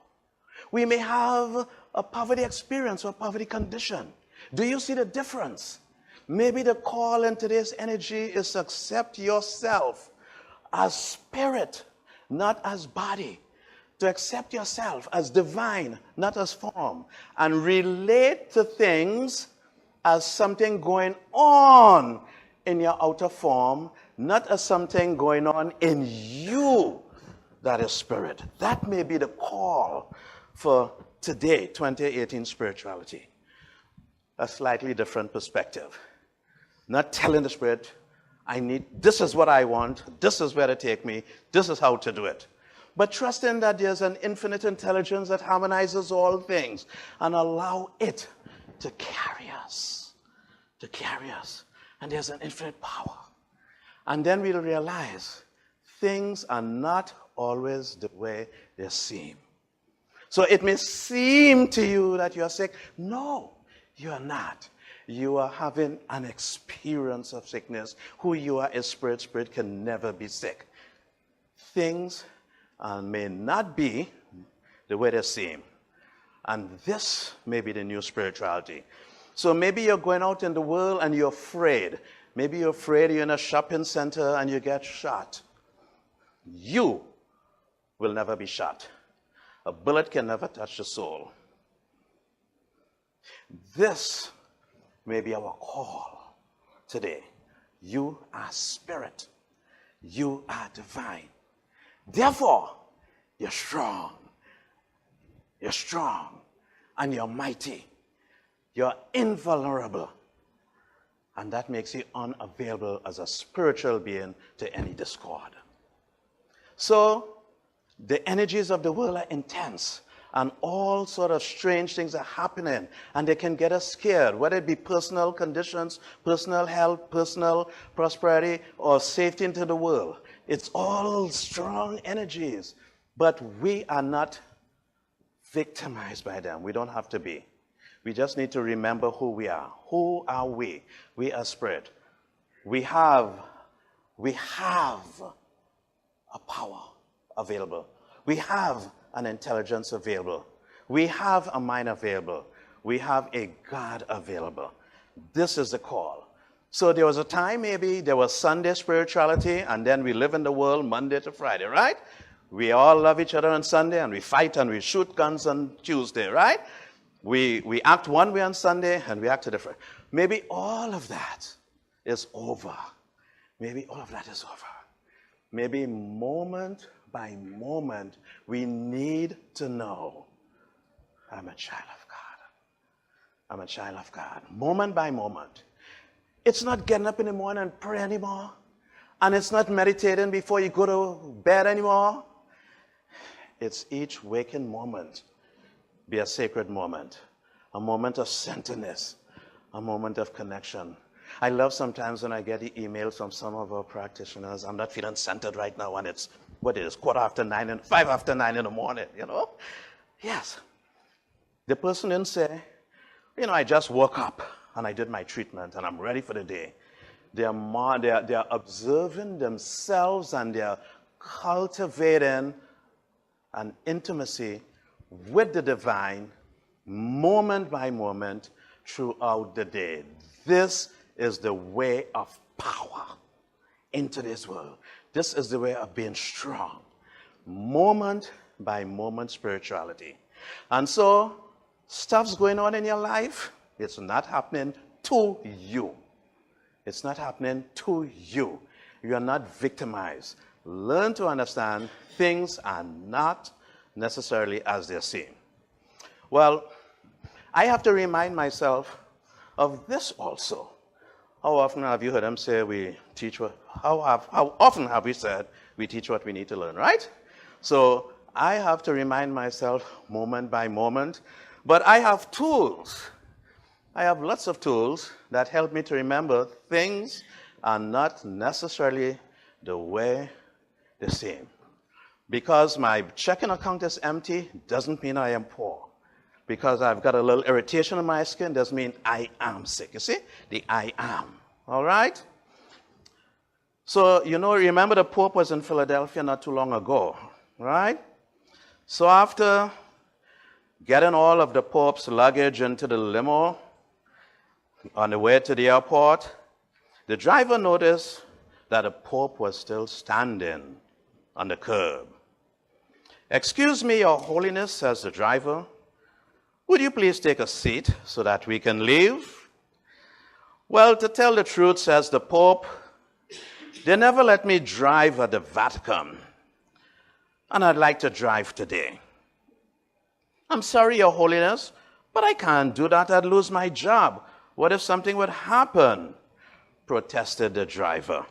We may have a poverty experience or a poverty condition. Do you see the difference? Maybe the call in today's energy is to accept yourself as spirit, not as body. To accept yourself as divine, not as form. And relate to things as something going on in your outer form, not as something going on in you that is spirit. That may be the call for today, 2018 spirituality. A slightly different perspective. Not telling the spirit, this is what I want, this is where to take me, this is how to do it. But trusting that there's an infinite intelligence that harmonizes all things and allow it to carry us. And there's an infinite power. And then we'll realize things are not always the way they seem. So it may seem to you that you're sick. No, you're not. You are having an experience of sickness. Who you are is spirit. Spirit can never be sick. Things may not be the way they seem. And this may be the new spirituality. So maybe you're going out in the world and you're afraid. Maybe you're afraid you're in a shopping center and you get shot. You will never be shot. A bullet can never touch the soul. This may be our call today. You are spirit. You are divine. Therefore, you're strong. You're strong and you're mighty. You're invulnerable. And that makes you unavailable as a spiritual being to any discord. So, the energies of the world are intense. And all sort of strange things are happening. And they can get us scared, whether it be personal conditions, personal health, personal prosperity, or safety into the world. It's all strong energies. But we are not victimized by them. We don't have to be. We just need to remember who we are. Who are we? We are spirit. We have a power available. We have an intelligence available. We have a mind available. We have a God available. This is the call. So there was a time maybe there was Sunday spirituality, and then we live in the world Monday to Friday, right? We all love each other on Sunday, and we fight and we shoot guns on Tuesday, right? We act one way on Sunday, and we act different. Maybe all of that is over. Maybe all of that is over. Maybe moment by moment, we need to know, I'm a child of God. I'm a child of God. Moment by moment. It's not getting up in the morning and pray anymore. And it's not meditating before you go to bed anymore. It's each waking moment be a sacred moment. a moment of centeredness, a moment of connection. I love sometimes when I get the emails from some of our practitioners, I'm not feeling centered right now, and it's, what it is, 9:15 and 5:05 in the morning, you know? Yes. The person didn't say, you know, I just woke up and I did my treatment and I'm ready for the day. They're observing themselves and they're cultivating an intimacy with the divine moment by moment throughout the day. This is the way of power into this world. This is the way of being strong. Moment by moment spirituality. And so, stuff's going on in your life. It's not happening to you. It's not happening to you. You are not victimized. Learn to understand things are not necessarily as they seem. Well, I have to remind myself of this also. How often have you heard them say we teach what, how often have we said we teach what we need to learn, right? So I have to remind myself moment by moment, but I have tools. I have lots of tools that help me to remember things are not necessarily the way they seem. Because my checking account is empty doesn't mean I am poor. Because I've got a little irritation on my skin doesn't mean I am sick. You see? The I am. All right? So, you know, remember the Pope was in Philadelphia not too long ago, right? So after getting all of the Pope's luggage into the limo on the way to the airport, the driver noticed that the Pope was still standing on the curb. "Excuse me, Your Holiness," says the driver. "Would you please take a seat so that we can leave?" "Well, to tell the truth," says the Pope, "they never let me drive at the Vatican, and I'd like to drive today." "I'm sorry, Your Holiness, but I can't do that. I'd lose my job. What if something would happen?" protested the driver.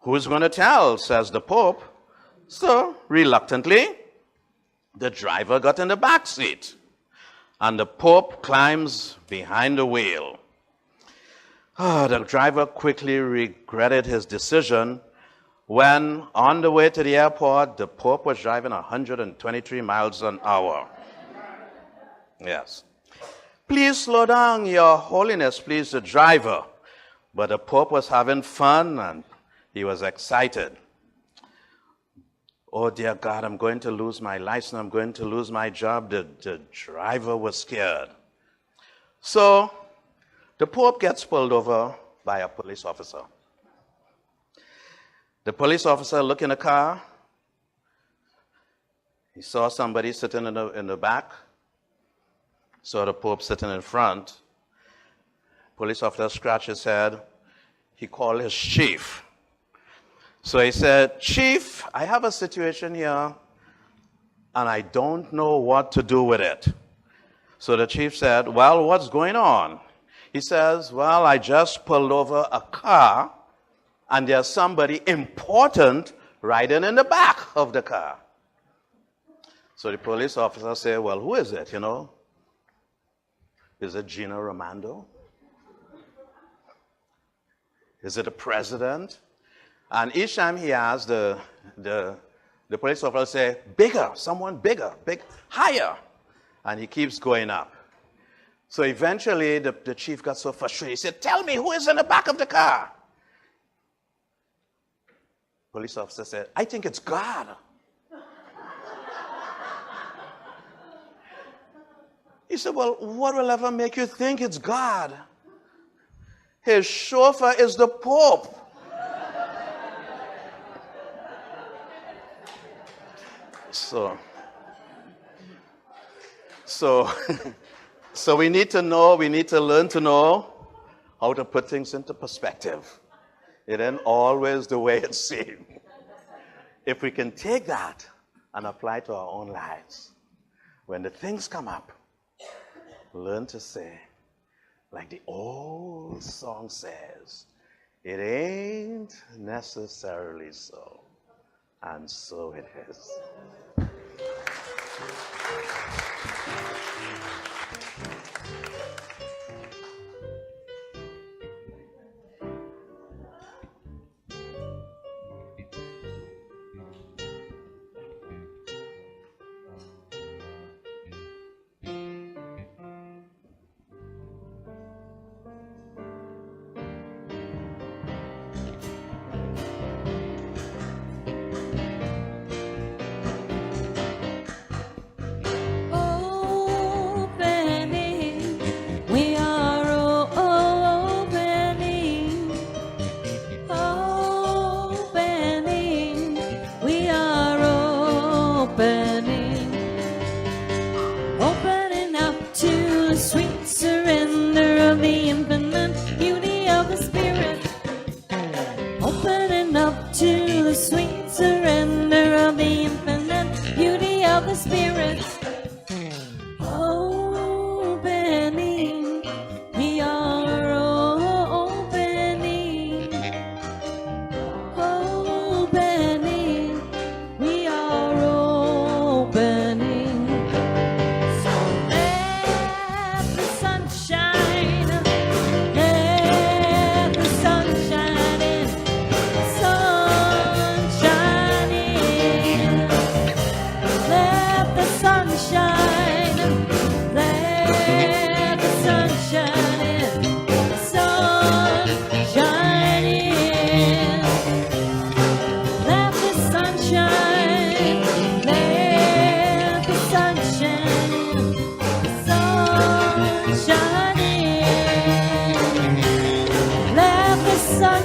"Who's going to tell?" says the Pope. So, reluctantly, the driver got in the back seat, and the Pope climbs behind the wheel. The driver quickly regretted his decision when, on the way to the airport, the Pope was driving 123 miles an hour. Yes. "Please slow down, Your Holiness," pleased the driver. But the Pope was having fun and he was excited. "Oh, dear God, I'm going to lose my license. I'm going to lose my job." The driver was scared. So the Pope gets pulled over by a police officer. The police officer looked in the car. He saw somebody sitting in the back. Saw the Pope sitting in front. Police officer scratched his head. He called his chief. So he said, "Chief, I have a situation here, and I don't know what to do with it." So the chief said, "Well, what's going on?" He says, "Well, I just pulled over a car, and there's somebody important riding in the back of the car." So the police officer said, "Well, who is it, you know? Is it Gina Raimondo? Is it the president?" And each time he asked, the police officer say, "Bigger, someone bigger, higher." And he keeps going up. So eventually the chief got so frustrated. He said, "Tell me, who is in the back of the car?" Police officer said, "I think it's God." He said, "Well, what will ever make you think it's God? His chauffeur is the Pope." So we need to learn to know how to put things into perspective. It ain't always the way it seems. If we can take that and apply it to our own lives, when the things come up, learn to say, like the old song says, "It ain't necessarily so, and so it is."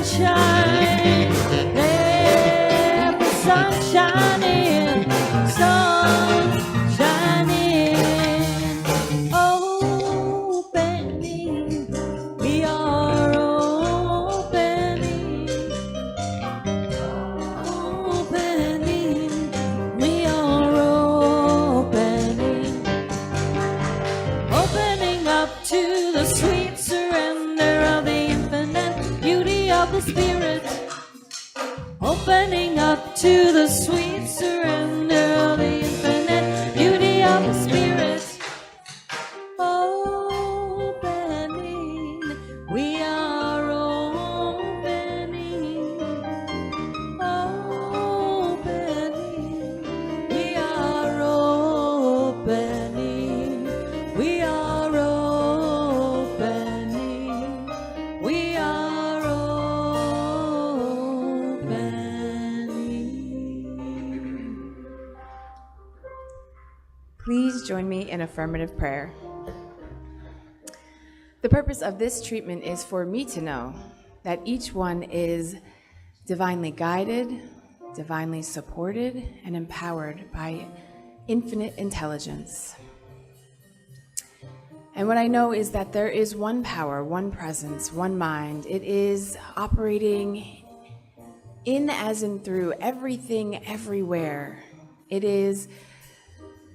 sunshine. Let the sun shine in. Sun shining. Opening. We are opening. Opening. We are opening. Opening up to the sweet surrender of the infinite beauty of the Spirit. Opening up to the sweet surrender of the infinite beauty of the Spirit. Opening, we are opening. Opening, we are opening. We are opening. We are opening. Please join me in affirmative prayer. The purpose of this treatment is for me to know that each one is divinely guided, divinely supported, and empowered by infinite intelligence. And what I know is that there is one power, one presence, one mind. It is operating in, as in through, everything, everywhere. It is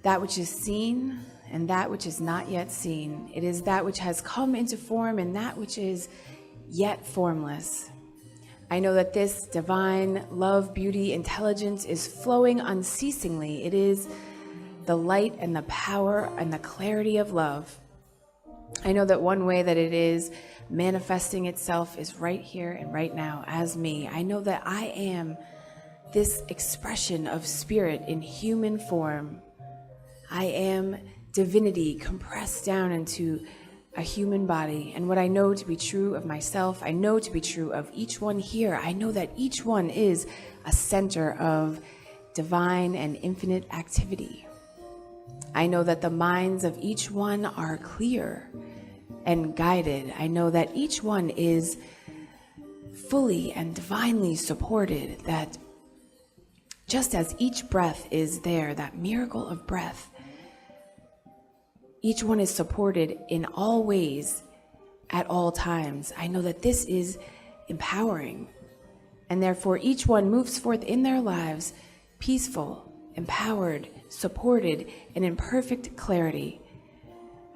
that which is seen and that which is not yet seen. It is that which has come into form and that which is yet formless. I know that this divine love, beauty, intelligence is flowing unceasingly. It is the light and the power and the clarity of love. I know that one way that it is manifesting itself is right here and right now as me. I know that I am this expression of spirit in human form. I am divinity compressed down into a human body. And what I know to be true of myself, I know to be true of each one here. I know that each one is a center of divine and infinite activity. I know that the minds of each one are clear and guided. I know that each one is fully and divinely supported, that just as each breath is there, that miracle of breath, each one is supported in all ways at all times. I know that this is empowering, and therefore each one moves forth in their lives peaceful, empowered, supported, and in perfect clarity.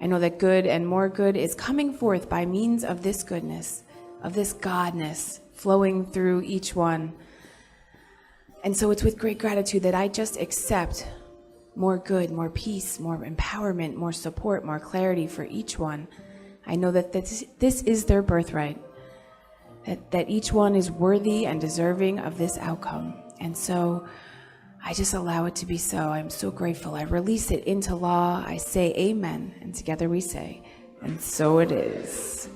I know that good and more good is coming forth by means of this goodness, of this godness flowing through each one. And so it's with great gratitude that I just accept more good, more peace, more empowerment, more support, more clarity for each one. I know that this is their birthright, that each one is worthy and deserving of this outcome. And so I just allow it to be so. I'm so grateful. I release it into law. I say amen, and together we say, and so it is.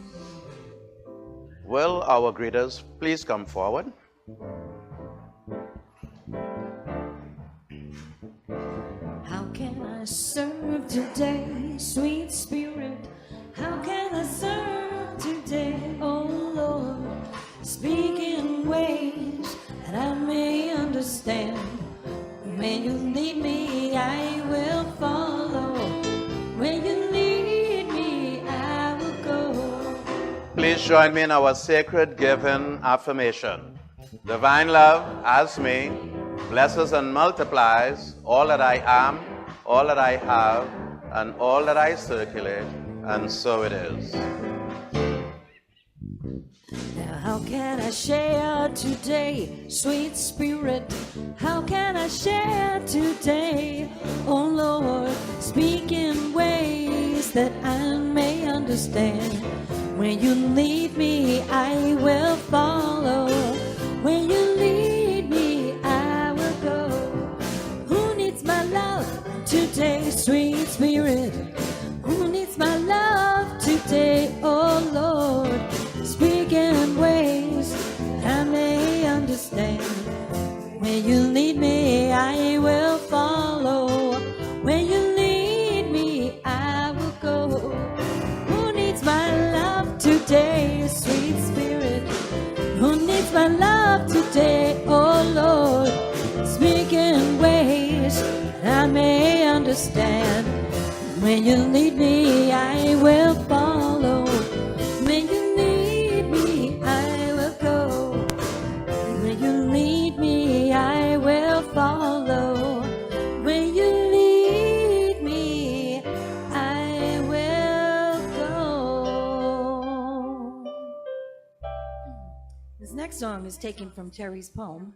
Will our greeters please come forward? How can I serve today, sweet spirit? How can I serve today, oh Lord? Speak in ways that I may understand. When you lead me, I will follow. When you lead me, I will go. Please join me in our sacred given affirmation. Divine love as me blesses and multiplies all that I am, all that I have, and all that I circulate, and so it is. Now how can I share today, sweet spirit? How can I share today, oh Lord? Speak in ways that I may understand. When you lead me, I will follow. When you lead me, I will go. Who needs my love today, sweet spirit? Who needs my love today, oh Lord? Speak in ways I may understand. When you lead me, I will follow. When you lead me, I will go. Who needs my love today, sweet spirit? Who needs my love today, oh Lord. Speak in ways that I may understand. When you lead me, I will follow. When you lead me, I will go. When you lead me, I will follow. When you lead me, I will go. This next song is taken from Terry's poem.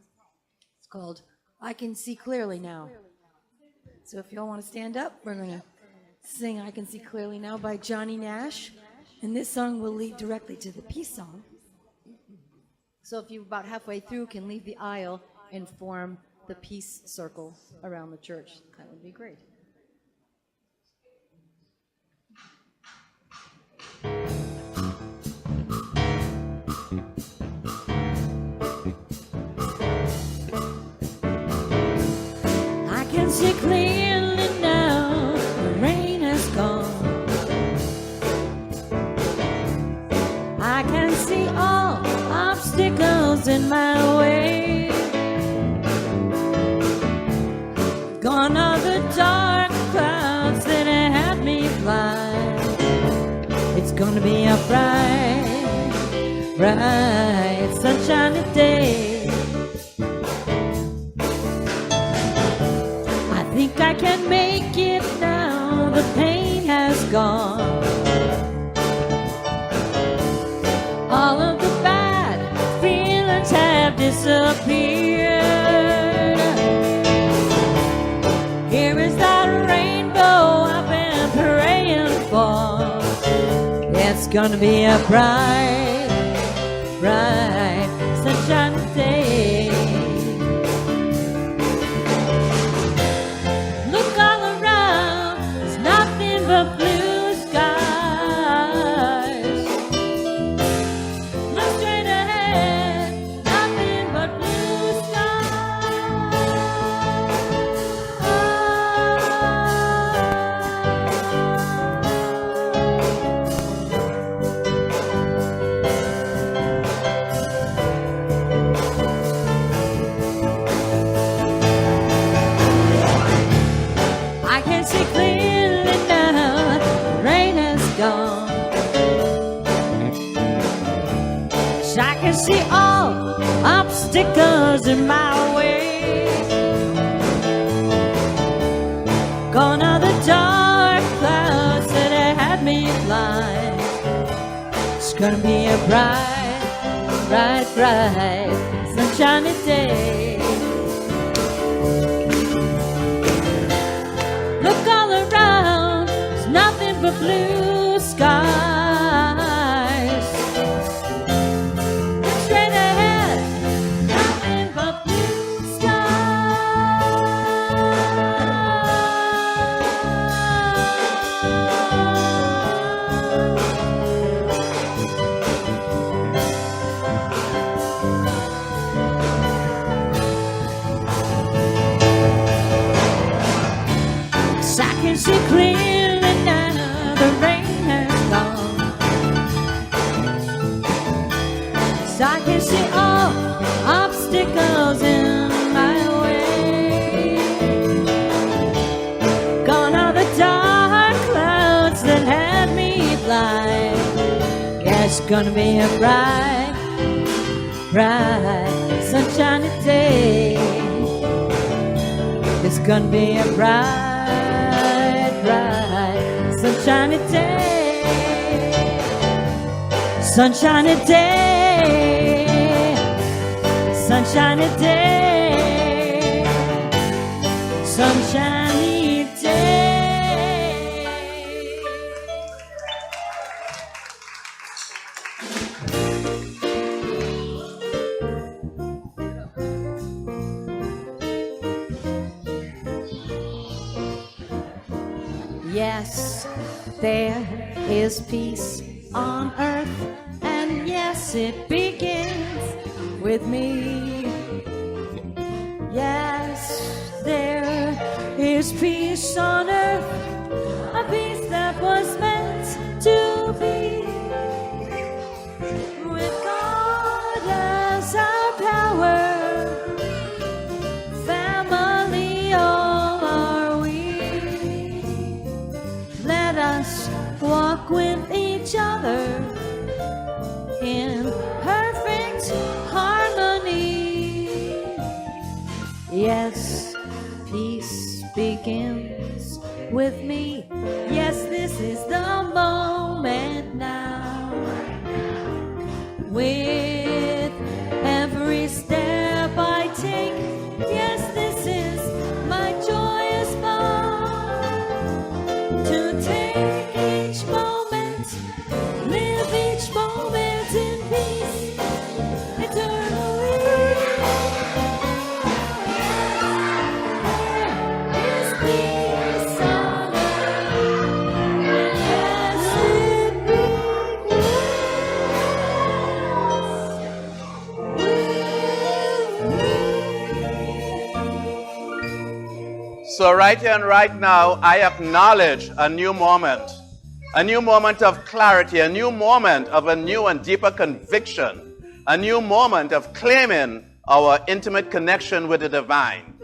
It's called I Can See Clearly Now. So if you all want to stand up, we're going to sing I Can See Clearly Now by Johnny Nash. And this song will lead directly to the peace song. So if you about halfway through can leave the aisle and form the peace circle around the church, that would be great. I can see clearly now, the rain has gone. I can see all obstacles in my way. Gone are the dark clouds that had me blind. It's gonna be a bright, bright, sunshiny day. I think I can make it now, the pain has gone. All of the bad feelings have disappeared. Here is that rainbow I've been praying for. It's gonna be a bright, bright, sunshiny day. Look all around, there's nothing but blue skies. Look straight ahead, nothing but blue I can see clearly now, the rain has gone. So I can see all obstacles in my way. Gone are the dark clouds that had me blind. It's gonna be a bright, bright, bright, sunshiny day. Look all around, there's nothing but blue skies. Look straight ahead, nothing but blue I can see clearly now, the rain has gone. So I can see all obstacles in my way. Gone are the dark clouds that had me blind. Yeah, it's gonna be a bright, bright, sunshiny day. It's gonna be a bright, bright, sunshiny day. Sunshiny day. Sunshiny day. Sunshiny day. Yes, there is peace on earth, and yes, it begins with me. Yes, there is peace on earth, a peace that was meant to be. With God as our Yes, peace begins with me. Yes, this is the moment now. With every step I take, yes, this is my joyous vow. To take each moment, live each moment in peace, eternally. Is peace on earth? Yes, it So right here and right now, I acknowledge a new moment of clarity, a new moment of a new and deeper conviction, a new moment of claiming our intimate connection with the divine,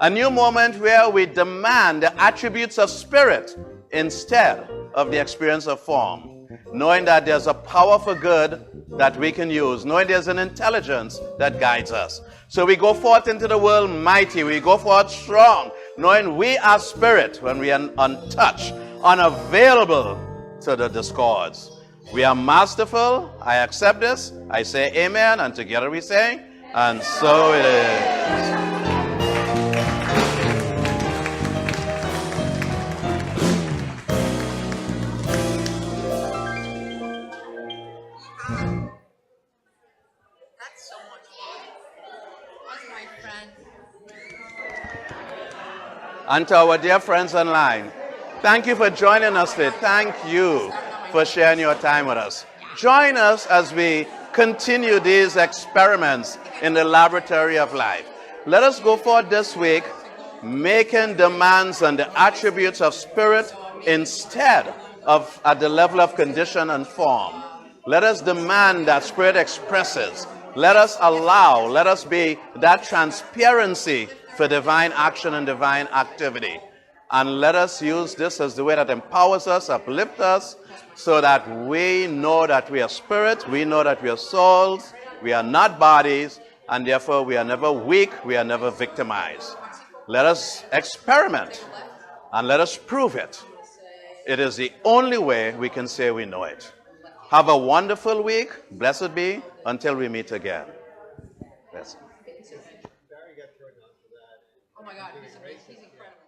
a new moment where we demand the attributes of spirit instead of the experience of form, knowing that there's a power for good that we can use, knowing there's an intelligence that guides us. So we go forth into the world mighty, we go forth strong, knowing we are spirit when we are untouched, unavailable to the discords. We are masterful. I accept this. I say amen, and together we say, and so it is. And to our dear friends online, thank you for joining us today. Thank you for sharing your time with us. Join us as we continue these experiments in the laboratory of life. Let us go forward this week making demands on the attributes of spirit instead of at the level of condition and form. Let us demand that spirit expresses. Let us allow, let us be that transparency for divine action and divine activity. And let us use this as the way that empowers us, uplifts us, so that we know that we are spirit, we know that we are souls, we are not bodies, and therefore we are never weak, we are never victimized. Let us experiment, and let us prove it. It is the only way we can say we know it. Have a wonderful week. Blessed be until we meet again. Blessed. Oh my God, he's incredible.